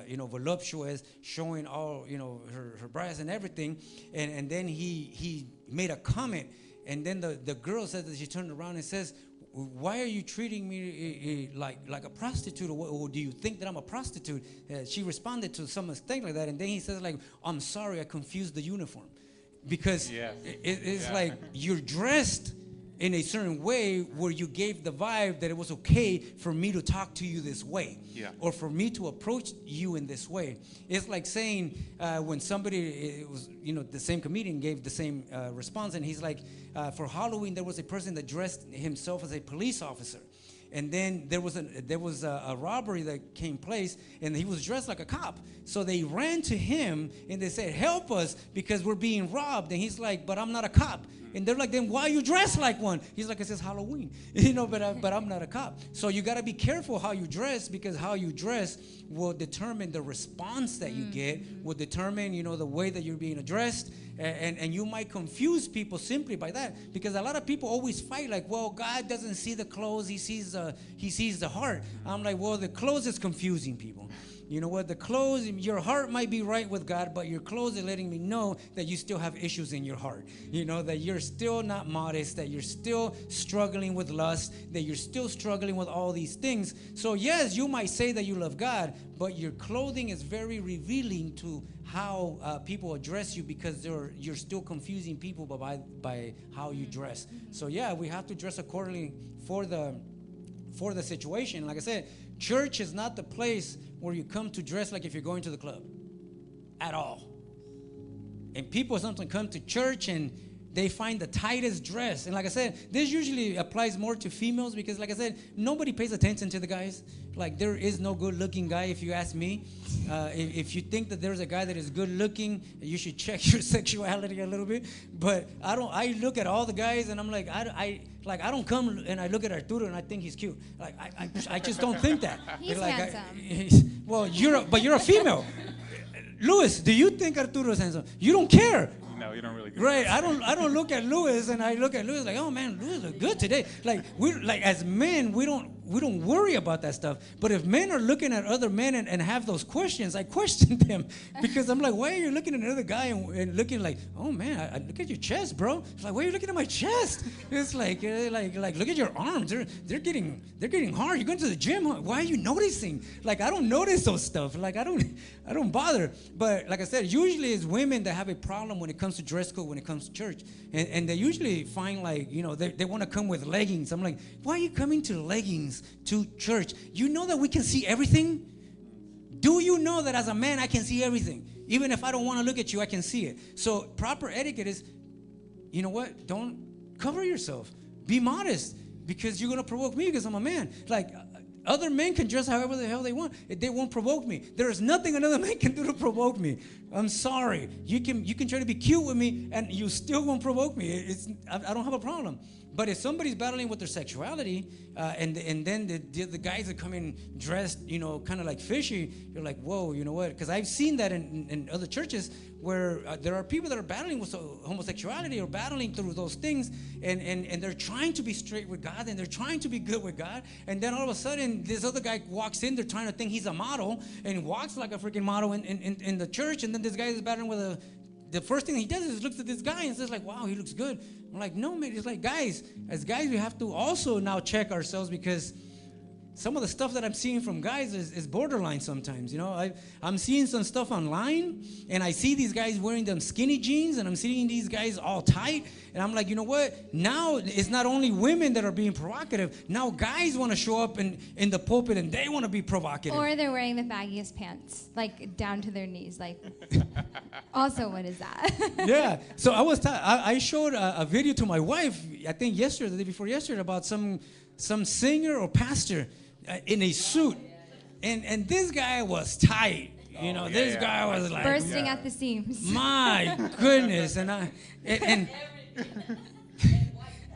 voluptuous, showing all, her breasts and everything. And then he made a comment, and then the girl said that she turned around and says, why are you treating me like a prostitute, or do you think that I'm a prostitute? She responded to some thing like that, and then he says like, I'm sorry, I confused the uniform. Because it's like you're dressed in a certain way where you gave the vibe that it was okay for me to talk to you this way, or for me to approach you in this way. It's like saying when somebody, it was, the same comedian gave the same response, and he's like, for Halloween there was a person that dressed himself as a police officer. And then there was a robbery that came place, and he was dressed like a cop. So they ran to him and they said, help us because we're being robbed. And he's like, but I'm not a cop. And they're like, then why are you dressed like one? He's like, it says Halloween, but I'm not a cop. So you got to be careful how you dress, because how you dress will determine the response that you get, will determine, the way that you're being addressed. And you might confuse people simply by that, because a lot of people always fight like, well, God doesn't see the clothes, he sees the heart. I'm like, well, the clothes is confusing people. You know what? The clothes, your heart might be right with God, but your clothes are letting me know that you still have issues in your heart. That you're still not modest, that you're still struggling with lust, that you're still struggling with all these things. So yes, you might say that you love God, but your clothing is very revealing to how people address you, because you're still confusing people by how you dress. So yeah, we have to dress accordingly for the situation. Like I said, church is not the place where you come to dress like if you're going to the club at all. And people sometimes come to church and they find the tightest dress. And like I said, this usually applies more to females, because like I said, nobody pays attention to the guys. Like, there is no good looking guy, if you ask me. If you think that there's a guy that is good looking, you should check your sexuality a little bit. But I look at all the guys and I'm like, I don't come and I look at Arturo and I think he's cute. Like, I just don't think that. He's like, handsome. Well, you're a female. Louis, do you think Arturo is handsome? You don't care. No, you don't really care. Right, I don't look at Louis and I look at Louis like, oh man, Louis look good today. Like, as men, we don't worry about that stuff. But if men are looking at other men and have those questions, I question them, because I'm like, why are you looking at another guy and looking like, oh man, I look at your chest, bro. It's like, why are you looking at my chest? It's like look at your arms. They're getting hard. You're going to the gym. Huh? Why are you noticing? Like, I don't notice those stuff. Like, I don't bother. But like I said, usually it's women that have a problem when it comes to dress code, when it comes to church, and they usually find like, they want to come with leggings. I'm like, why are you coming to leggings to church? You know that we can see everything? Do you know that as a man I can see everything? Even if I don't want to look at you, I can see it. So proper etiquette is, you know what? Don't cover yourself. Be modest, because you're going to provoke me, because I'm a man. Like, other men can dress however the hell they want. They won't provoke me. There is nothing another man can do to provoke me. I'm sorry. You can try to be cute with me and you still won't provoke me. I don't have a problem. But if somebody's battling with their sexuality, and then the guys that come in dressed, kind of like fishy, you're like, whoa, you know what? Because I've seen that in other churches where there are people that are battling with homosexuality or battling through those things, and they're trying to be straight with God, and they're trying to be good with God, and then all of a sudden this other guy walks in, they're trying to think he's a model, and walks like a freaking model in the church, and then this guy is battling with the first thing he does is looks at this guy and says like, wow, he looks good. I'm like, no, man. It's like, guys, as guys, we have to also now check ourselves, because some of the stuff that I'm seeing from guys is borderline sometimes. I'm seeing some stuff online, and I see these guys wearing them skinny jeans, and I'm seeing these guys all tight, and I'm like, you know what? Now it's not only women that are being provocative. Now guys want to show up in the pulpit, and they want to be provocative. Or they're wearing the baggiest pants, like down to their knees. Like, also, what is that? Yeah. So I showed a video to my wife, I think yesterday, the day before yesterday, about some singer or pastor in a suit, and this guy was tight. You know, yeah, this yeah. guy was like, Bursting at the seams. my goodness, and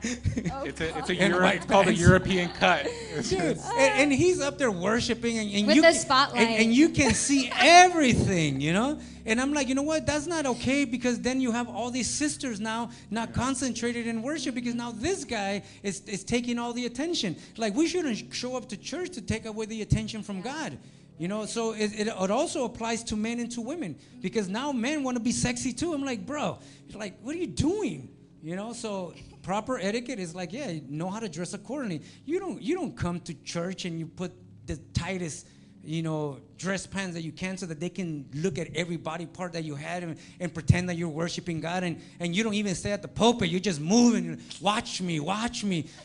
It's a And white it's called a pants. European cut. It's dude, just- and he's up there worshiping, and With you the can- spotlight. and you can see everything, you know. And I'm like, you know what? That's not okay, because then you have all these sisters now not concentrated in worship, because now this guy is taking all the attention. Like, we shouldn't show up to church to take away the attention from God. You know, so it also applies to men and to women, because now men want to be sexy too. I'm like, bro, like, what are you doing? You know, so proper etiquette is like, yeah, you know how to dress accordingly. You don't come to church and you put the tightest, you know, dress pants that you can, so that they can look at every body part that you had, and pretend that you're worshiping God, and you don't even stay at the pulpit. You're just moving. Watch me.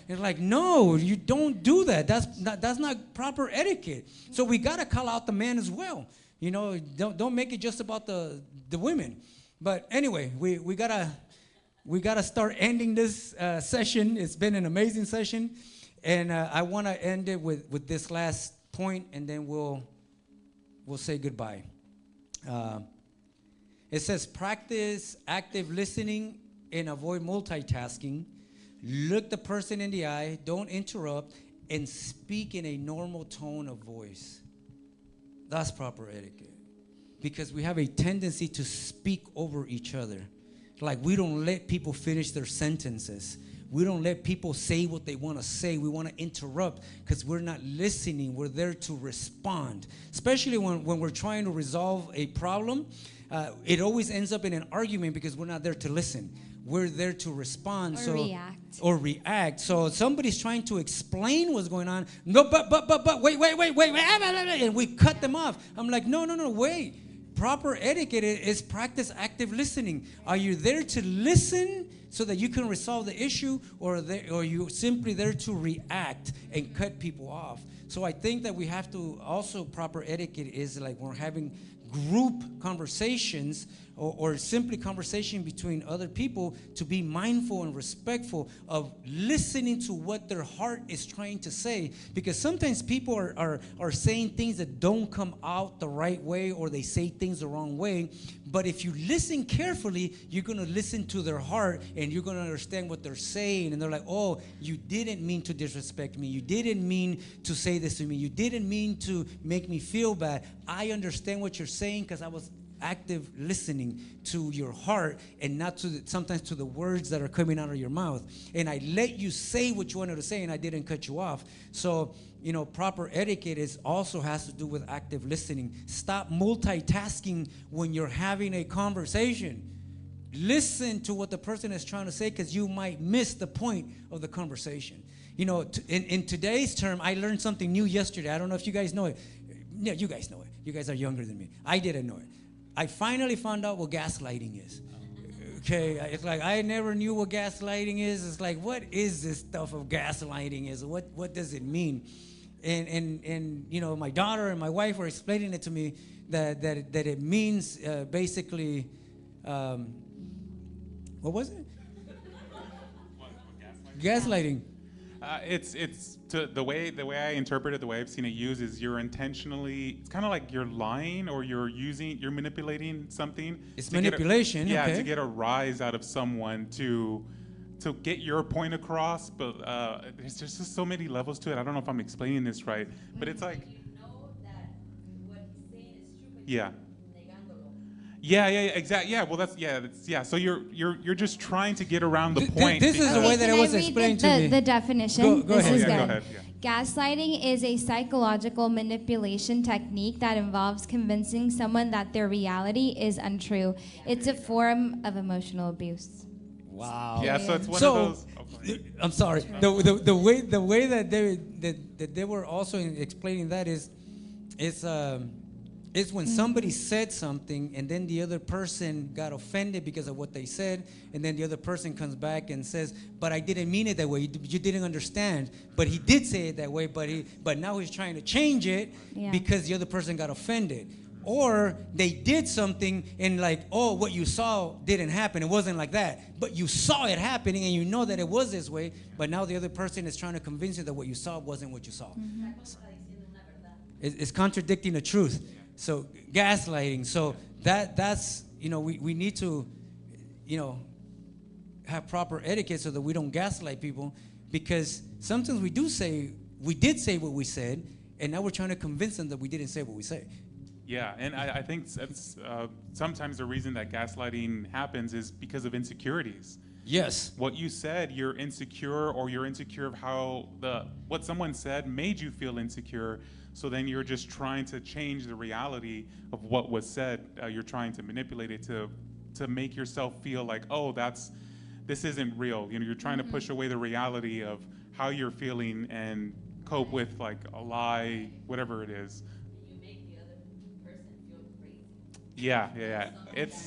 And like, no, you don't do that. That's not proper etiquette. So we gotta call out the man as well. You know, don't make it just about the women. But anyway, we gotta start ending this session. It's been an amazing session, and I want to end it with this last point, and then we'll say goodbye. It says, practice active listening and avoid multitasking. Look the person in the eye, don't interrupt, and speak in a normal tone of voice. That's proper etiquette, because we have a tendency to speak over each other. Like, we don't let people finish their sentences. We don't let people say what they want to say. We want to interrupt, because we're not listening. We're there to respond. Especially when we're trying to resolve a problem, it always ends up in an argument, because we're not there to listen. We're there to respond. Or react. So somebody's trying to explain what's going on. No, but, wait, and we cut them off. I'm like, no, wait. Proper etiquette is practice active listening. Are you there to listen so that you can resolve the issue, or are you simply there to react and cut people off? So I think that we have to also, proper etiquette is like, we're having group conversations, or simply conversation between other people, to be mindful and respectful of listening to what their heart is trying to say. Because sometimes people are saying things that don't come out the right way, or they say things the wrong way. But if you listen carefully, you're going to listen to their heart, and you're going to understand what they're saying. And they're like, oh, you didn't mean to disrespect me. You didn't mean to say this to me. You didn't mean to make me feel bad. I understand what you're saying, because I was active listening to your heart, and not sometimes to the words that are coming out of your mouth. And I let you say what you wanted to say, and I didn't cut you off. So, you know, proper etiquette also has to do with active listening. Stop multitasking when you're having a conversation. Listen to what the person is trying to say, because you might miss the point of the conversation. You know, in today's term, I learned something new yesterday. I don't know if you guys know it. Yeah, you guys know it. You guys are younger than me. I didn't know it. I finally found out what gaslighting is. Okay, it's like, I never knew what gaslighting is. It's like, what is this stuff of gaslighting is? What does it mean? And you know, my daughter and my wife were explaining it to me, that it means basically, what was it? What, Gaslighting. It's the way I interpret it, the way I've seen it used, is you're intentionally. It's kind of like you're lying, or you're manipulating something. It's manipulation. Okay. To get a rise out of someone, to get your point across. But there's just so many levels to it. I don't know if I'm explaining this right, but it's like, You know that what he's saying is true, but yeah. negándolo. Yeah, exactly. Yeah, well, that's. So you're just trying to get around the point. This is the way that it Can was I read explained to me. the definition? Go This ahead. is Yeah, good. go ahead. Yeah. Gaslighting is a psychological manipulation technique that involves convincing someone that their reality is untrue. It's a form of emotional abuse. Wow. Yeah, so it's one So, of those. Okay. I'm sorry. The way that they were also explaining that is when somebody said something, and then the other person got offended because of what they said, and then the other person comes back and says, but I didn't mean it that way. You didn't understand. But he did say it that way, but now he's trying to change it because the other person got offended. Or they did something and like, oh, what you saw didn't happen. It wasn't like that. But you saw it happening, and you know that it was this way, but now the other person is trying to convince you that what you saw wasn't what you saw. Mm-hmm. It's contradicting the truth. So gaslighting. So that's we need to have proper etiquette so that we don't gaslight people, because sometimes we did say what we said, and now we're trying to convince them that we didn't say what we said. Yeah, and I think that's sometimes the reason that gaslighting happens is because of insecurities. Yes. What you said, you're insecure, or you're insecure of how what someone said made you feel insecure. So then you're just trying to change the reality of what was said. You're trying to manipulate it to make yourself feel like, oh, this isn't real. You're trying to push away the reality of how you're feeling and cope with like a lie, whatever it is. You make the other person feel crazy. Yeah.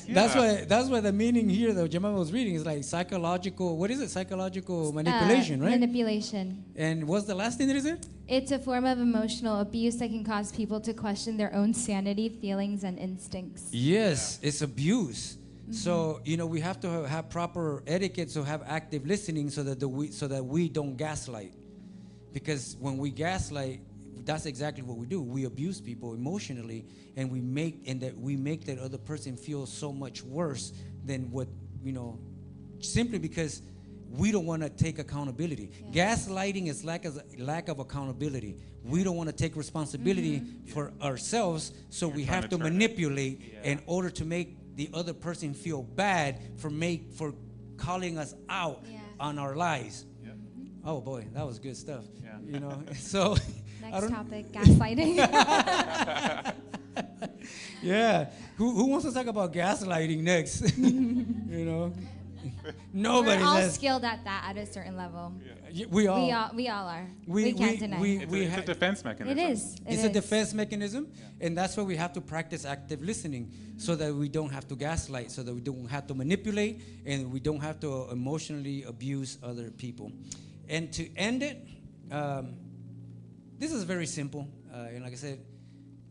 That's why the meaning here that Jemima was reading is like psychological. What is it? Psychological manipulation, right? Manipulation. And what's the last thing that it said? It's a form of emotional abuse that can cause people to question their own sanity, feelings, and instincts. Yes, it's abuse. So we have to have proper etiquette, so have active listening, so that we don't gaslight. Because when we gaslight, that's exactly what we do. We abuse people emotionally, and we make that other person feel so much worse than what simply because we don't want to take accountability. Yeah. Gaslighting is lack of accountability. We don't want to take responsibility for ourselves, so we have to manipulate in order to make the other person feel bad for calling us out on our lies. Yeah. Oh boy, that was good stuff. Yeah. So Next topic, gaslighting. Yeah. Who wants to talk about gaslighting next? Nobody. We're all skilled at that at a certain level. Yeah. We all are. We can't deny. It's a defense mechanism. It is. It's a defense mechanism, and that's why we have to practice active listening, so that we don't have to gaslight, so that we don't have to manipulate, and we don't have to emotionally abuse other people. And to end it, this is very simple. And like I said,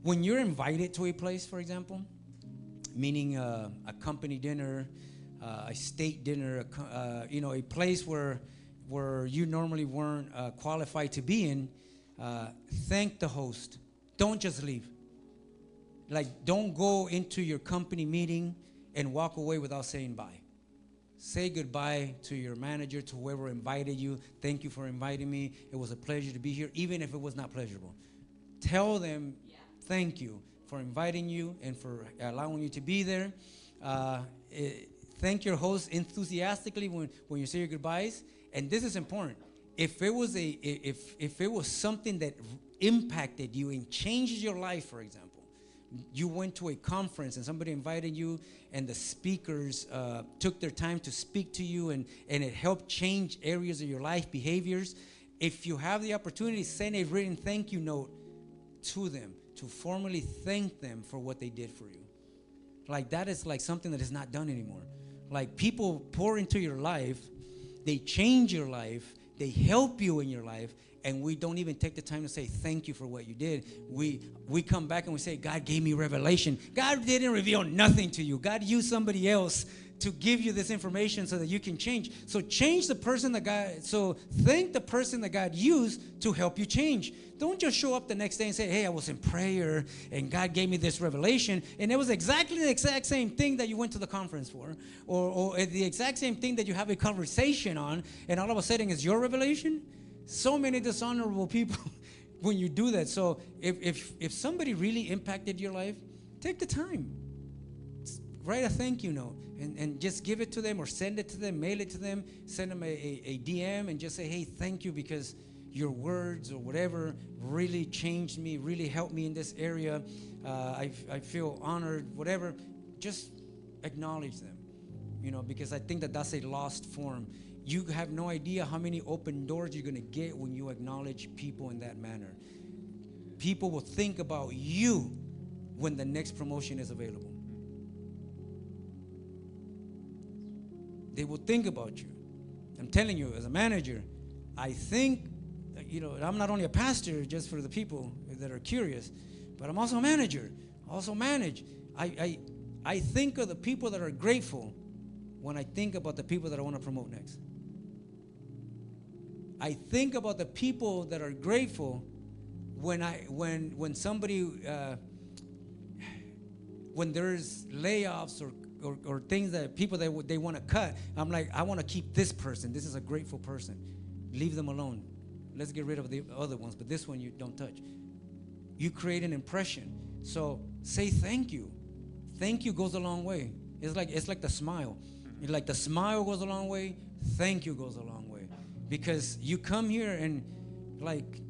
when you're invited to a place, for example, meaning a company dinner, a state dinner, a place where you normally weren't qualified to be in, thank the host. Don't just leave. Like, don't go into your company meeting and walk away without saying bye. Say goodbye to your manager, to whoever invited you. Thank you for inviting me. It was a pleasure to be here, even if it was not pleasurable. Tell them thank you for inviting you and for allowing you to be there. Thank your host enthusiastically when you say your goodbyes. And this is important. If it was something that impacted you and changed your life, for example, you went to a conference and somebody invited you, and the speakers took their time to speak to you, and it helped change areas of your life, behaviors. If you have the opportunity, send a written thank you note to them to formally thank them for what they did for you. Like, that is like something that is not done anymore. Like, people pour into your life, they change your life, they help you in your life, and we don't even take the time to say thank you for what you did. We come back and we say, God gave me revelation. God didn't reveal nothing to you. God used somebody else to give you this information so that you can change. So thank the person that God used to help you change. Don't just show up the next day and say, hey, I was in prayer and God gave me this revelation, and it was exactly the exact same thing that you went to the conference for, or the exact same thing that you have a conversation on, and all of a sudden it's your revelation. So many dishonorable people when you do that. So if somebody really impacted your life, take the time. Write a thank you note and just give it to them, or send it to them, mail it to them, send them a DM and just say, hey, thank you, because your words or whatever really changed me, really helped me in this area. I feel honored, whatever. Just acknowledge them, because I think that's a lost form. You have no idea how many open doors you're going to get when you acknowledge people in that manner. People will think about you when the next promotion is available. They will think about you. I'm telling you, as a manager, I think, I'm not only a pastor, just for the people that are curious, but I'm also a manager. I also manage. I think of the people that are grateful when I think about the people that I want to promote next. I think about the people that are grateful when somebody when there's layoffs or things that people that they want to cut, I'm like, I want to keep this person. This is a grateful person. Leave them alone. Let's get rid of the other ones, but this one you don't touch. You create an impression. So say thank you. Thank you goes a long way. It's like the smile. Like the smile goes a long way. Thank you goes a long way. Because you come here and like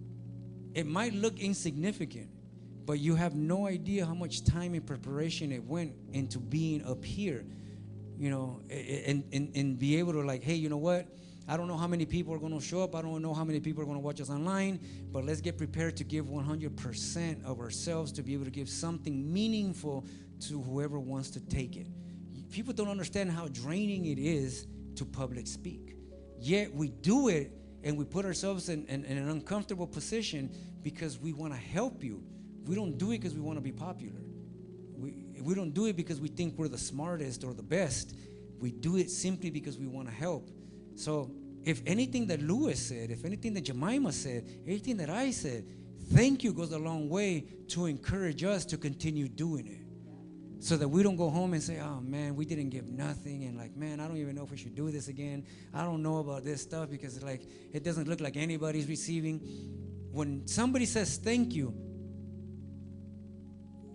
it might look insignificant, but you have no idea how much time and preparation it went into being up here, you know, and be able to like, hey, you know what? I don't know how many people are going to show up. I don't know how many people are going to watch us online, but let's get prepared to give 100% of ourselves to be able to give something meaningful to whoever wants to take it. People don't understand how draining it is to public speak. Yet we do it, and we put ourselves in an uncomfortable position because we want to help you. We don't do it because we want to be popular. We don't do it because we think we're the smartest or the best. We do it simply because we want to help. So if anything that Lewis said, if anything that Jemima said, anything that I said, thank you goes a long way to encourage us to continue doing it. So that we don't go home and say, oh man, we didn't give nothing, and like, man, I don't even know if we should do this again. I don't know about this stuff because like it doesn't look like anybody's receiving. When somebody says thank you,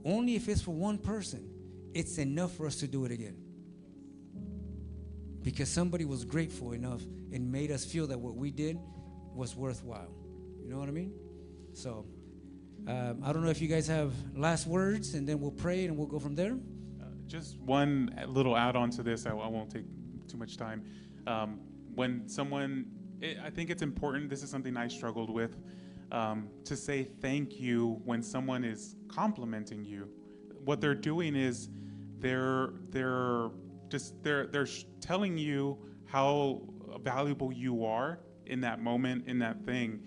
only if it's for one person, it's enough for us to do it again. Because somebody was grateful enough and made us feel that what we did was worthwhile. You know what I mean? So I don't know if you guys have last words, and then we'll pray and we'll go from there. Just one little add-on to this. I won't take too much time. When someone, I think it's important, this is something I struggled with, to say thank you when someone is complimenting you. What they're doing is they're telling you how valuable you are in that moment, in that thing.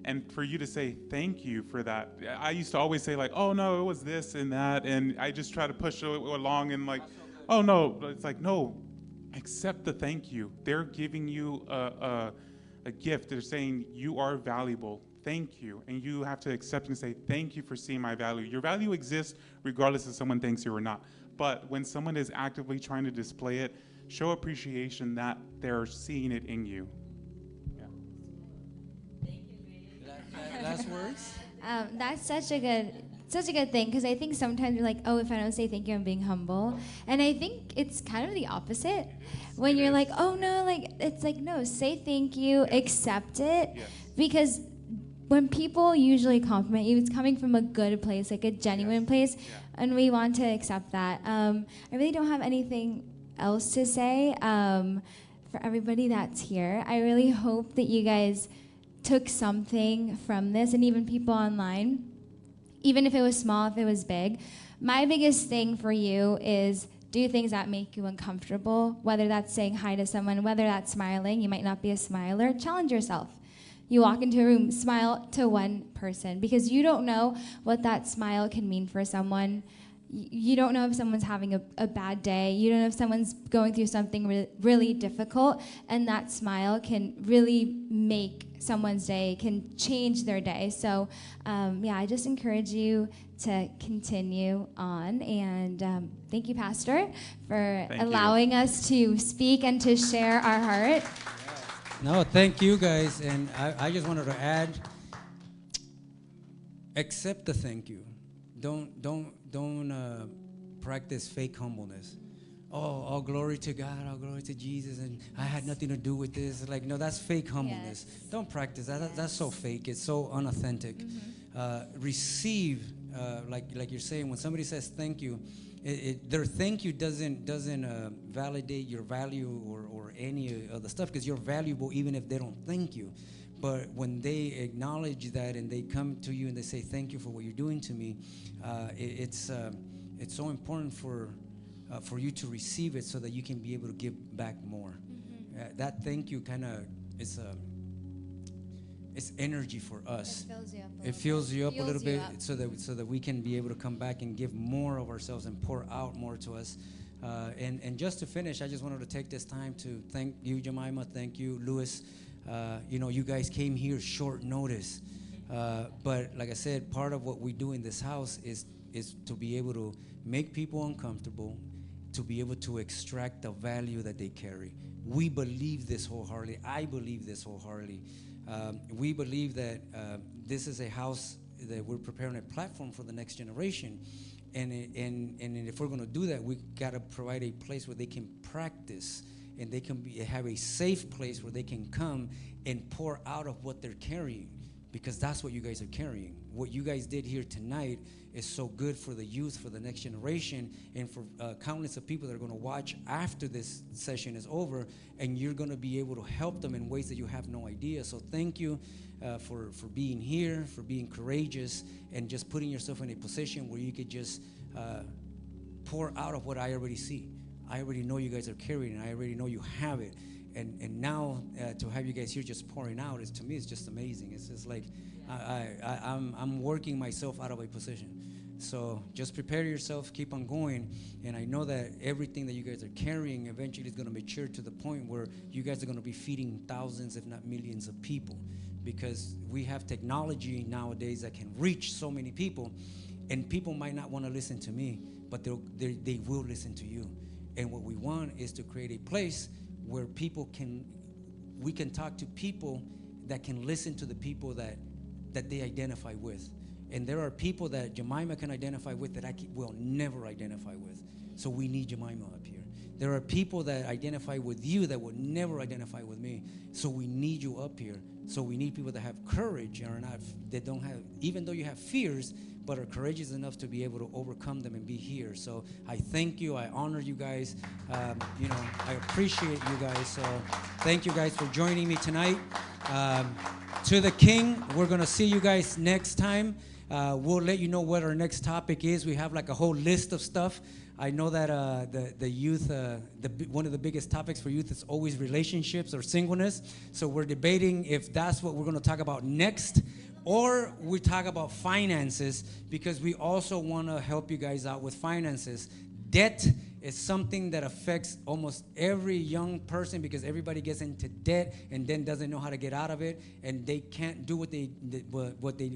And for you to say thank you for that, I used to always say like, oh no, it was this and that, and I just try to push it along and like, oh no, it's like, no, accept the thank you. They're giving you a gift. They're saying you are valuable. Thank you. And you have to accept and say, thank you for seeing my value. Your value exists regardless if someone thanks you or not. But when someone is actively trying to display it, show appreciation that they're seeing it in you. Last words? That's such a good thing, because I think sometimes we're like, oh, if I don't say thank you, I'm being humble. And I think it's kind of the opposite. When you're like, oh no, like it's like, no, say thank you, accept it. Yes. Because when people usually compliment you, it's coming from a good place, like a genuine place, and we want to accept that. I really don't have anything else to say for everybody that's here. I really hope that you guys took something from this, and even people online, even if it was small, if it was big. My biggest thing for you is do things that make you uncomfortable, whether that's saying hi to someone, whether that's smiling. You might not be a smiler. Challenge yourself. You walk into a room, smile to one person, because you don't know what that smile can mean for someone. You don't know if someone's having a bad day. You don't know if someone's going through something really difficult, and that smile can really make someone's day, can change their day. So, I just encourage you to continue on. And thank you, Pastor, for allowing us to speak and to share our heart. No, thank you guys. And I just wanted to add, accept the thank you. Don't practice fake humbleness. Oh, all glory to God, all glory to Jesus, and I had nothing to do with this. Like, no, that's fake humbleness. Yes. Don't practice that. Yes. That's so fake. It's so unauthentic. Mm-hmm. Receive, like you're saying, when somebody says thank you, their thank you doesn't validate your value or any of the stuff, because you're valuable even if they don't thank you. But when they acknowledge that and they come to you and they say thank you for what you're doing to me, it's so important for you to receive it so that you can be able to give back more. Mm-hmm. That thank you kind of is it's energy for us. It fills you up a little bit so that we can be able to come back and give more of ourselves and pour out more to us. And just to finish, I just wanted to take this time to thank you, Jemima. Thank you, Louis. You guys came here short notice. But like I said, part of what we do in this house is is to be able to make people uncomfortable, to be able to extract the value that they carry. We believe this wholeheartedly. I believe this wholeheartedly. We believe that this is a house that we're preparing a platform for the next generation. And if we're going to do that, we got to provide a place where they can practice, and they can have a safe place where they can come and pour out of what they're carrying, because that's what you guys are carrying. What you guys did here tonight is so good for the youth, for the next generation, and for countless of people that are going to watch after this session is over, and you're going to be able to help them in ways that you have no idea. So thank you for being here, for being courageous, and just putting yourself in a position where you could just pour out of what I already see. I already know you guys are carrying it. I already know you have it. And now to have you guys here just pouring out, to me, it's just amazing. It's just like I'm working myself out of a position. So just prepare yourself, keep on going. And I know that everything that you guys are carrying eventually is going to mature to the point where you guys are going to be feeding thousands, if not millions of people, because we have technology nowadays that can reach so many people. And people might not want to listen to me, but they will listen to you. And what we want is to create a place where we can talk to people that can listen to the people that they identify with. And there are people that Jemima can identify with that I will never identify with. So we need Jemima up here. There are people that identify with you that would never identify with me. So we need you up here. So we need people that have courage and that don't have, even though you have fears, but are courageous enough to be able to overcome them and be here. So I thank you. I honor you guys. I appreciate you guys. So thank you guys for joining me tonight. To the King, we're going to see you guys next time. We'll let you know what our next topic is. We have like a whole list of stuff. I know that the youth, one of the biggest topics for youth is always relationships or singleness. So we're debating if that's what we're going to talk about next, or we talk about finances, because we also want to help you guys out with finances. Debt is something that affects almost every young person, because everybody gets into debt and then doesn't know how to get out of it, and they can't do what they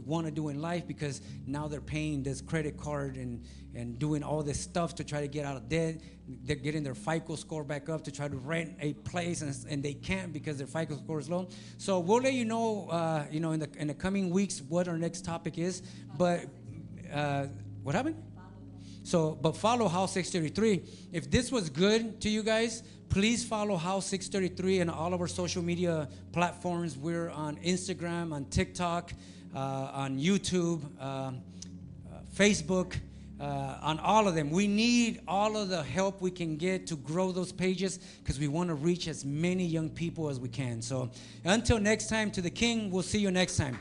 want to do in life, because now they're paying this credit card and doing all this stuff to try to get out of debt. They're getting their FICO score back up to try to rent a place, and they can't because their FICO score is low. So we'll let you know, in the coming weeks what our next topic is. But what happened? So, but follow House 633. If this was good to you guys, please follow House 633 and all of our social media platforms. We're on Instagram, on TikTok, on YouTube, Facebook, on all of them. We need all of the help we can get to grow those pages, because we want to reach as many young people as we can. So until next time, to the King, we'll see you next time.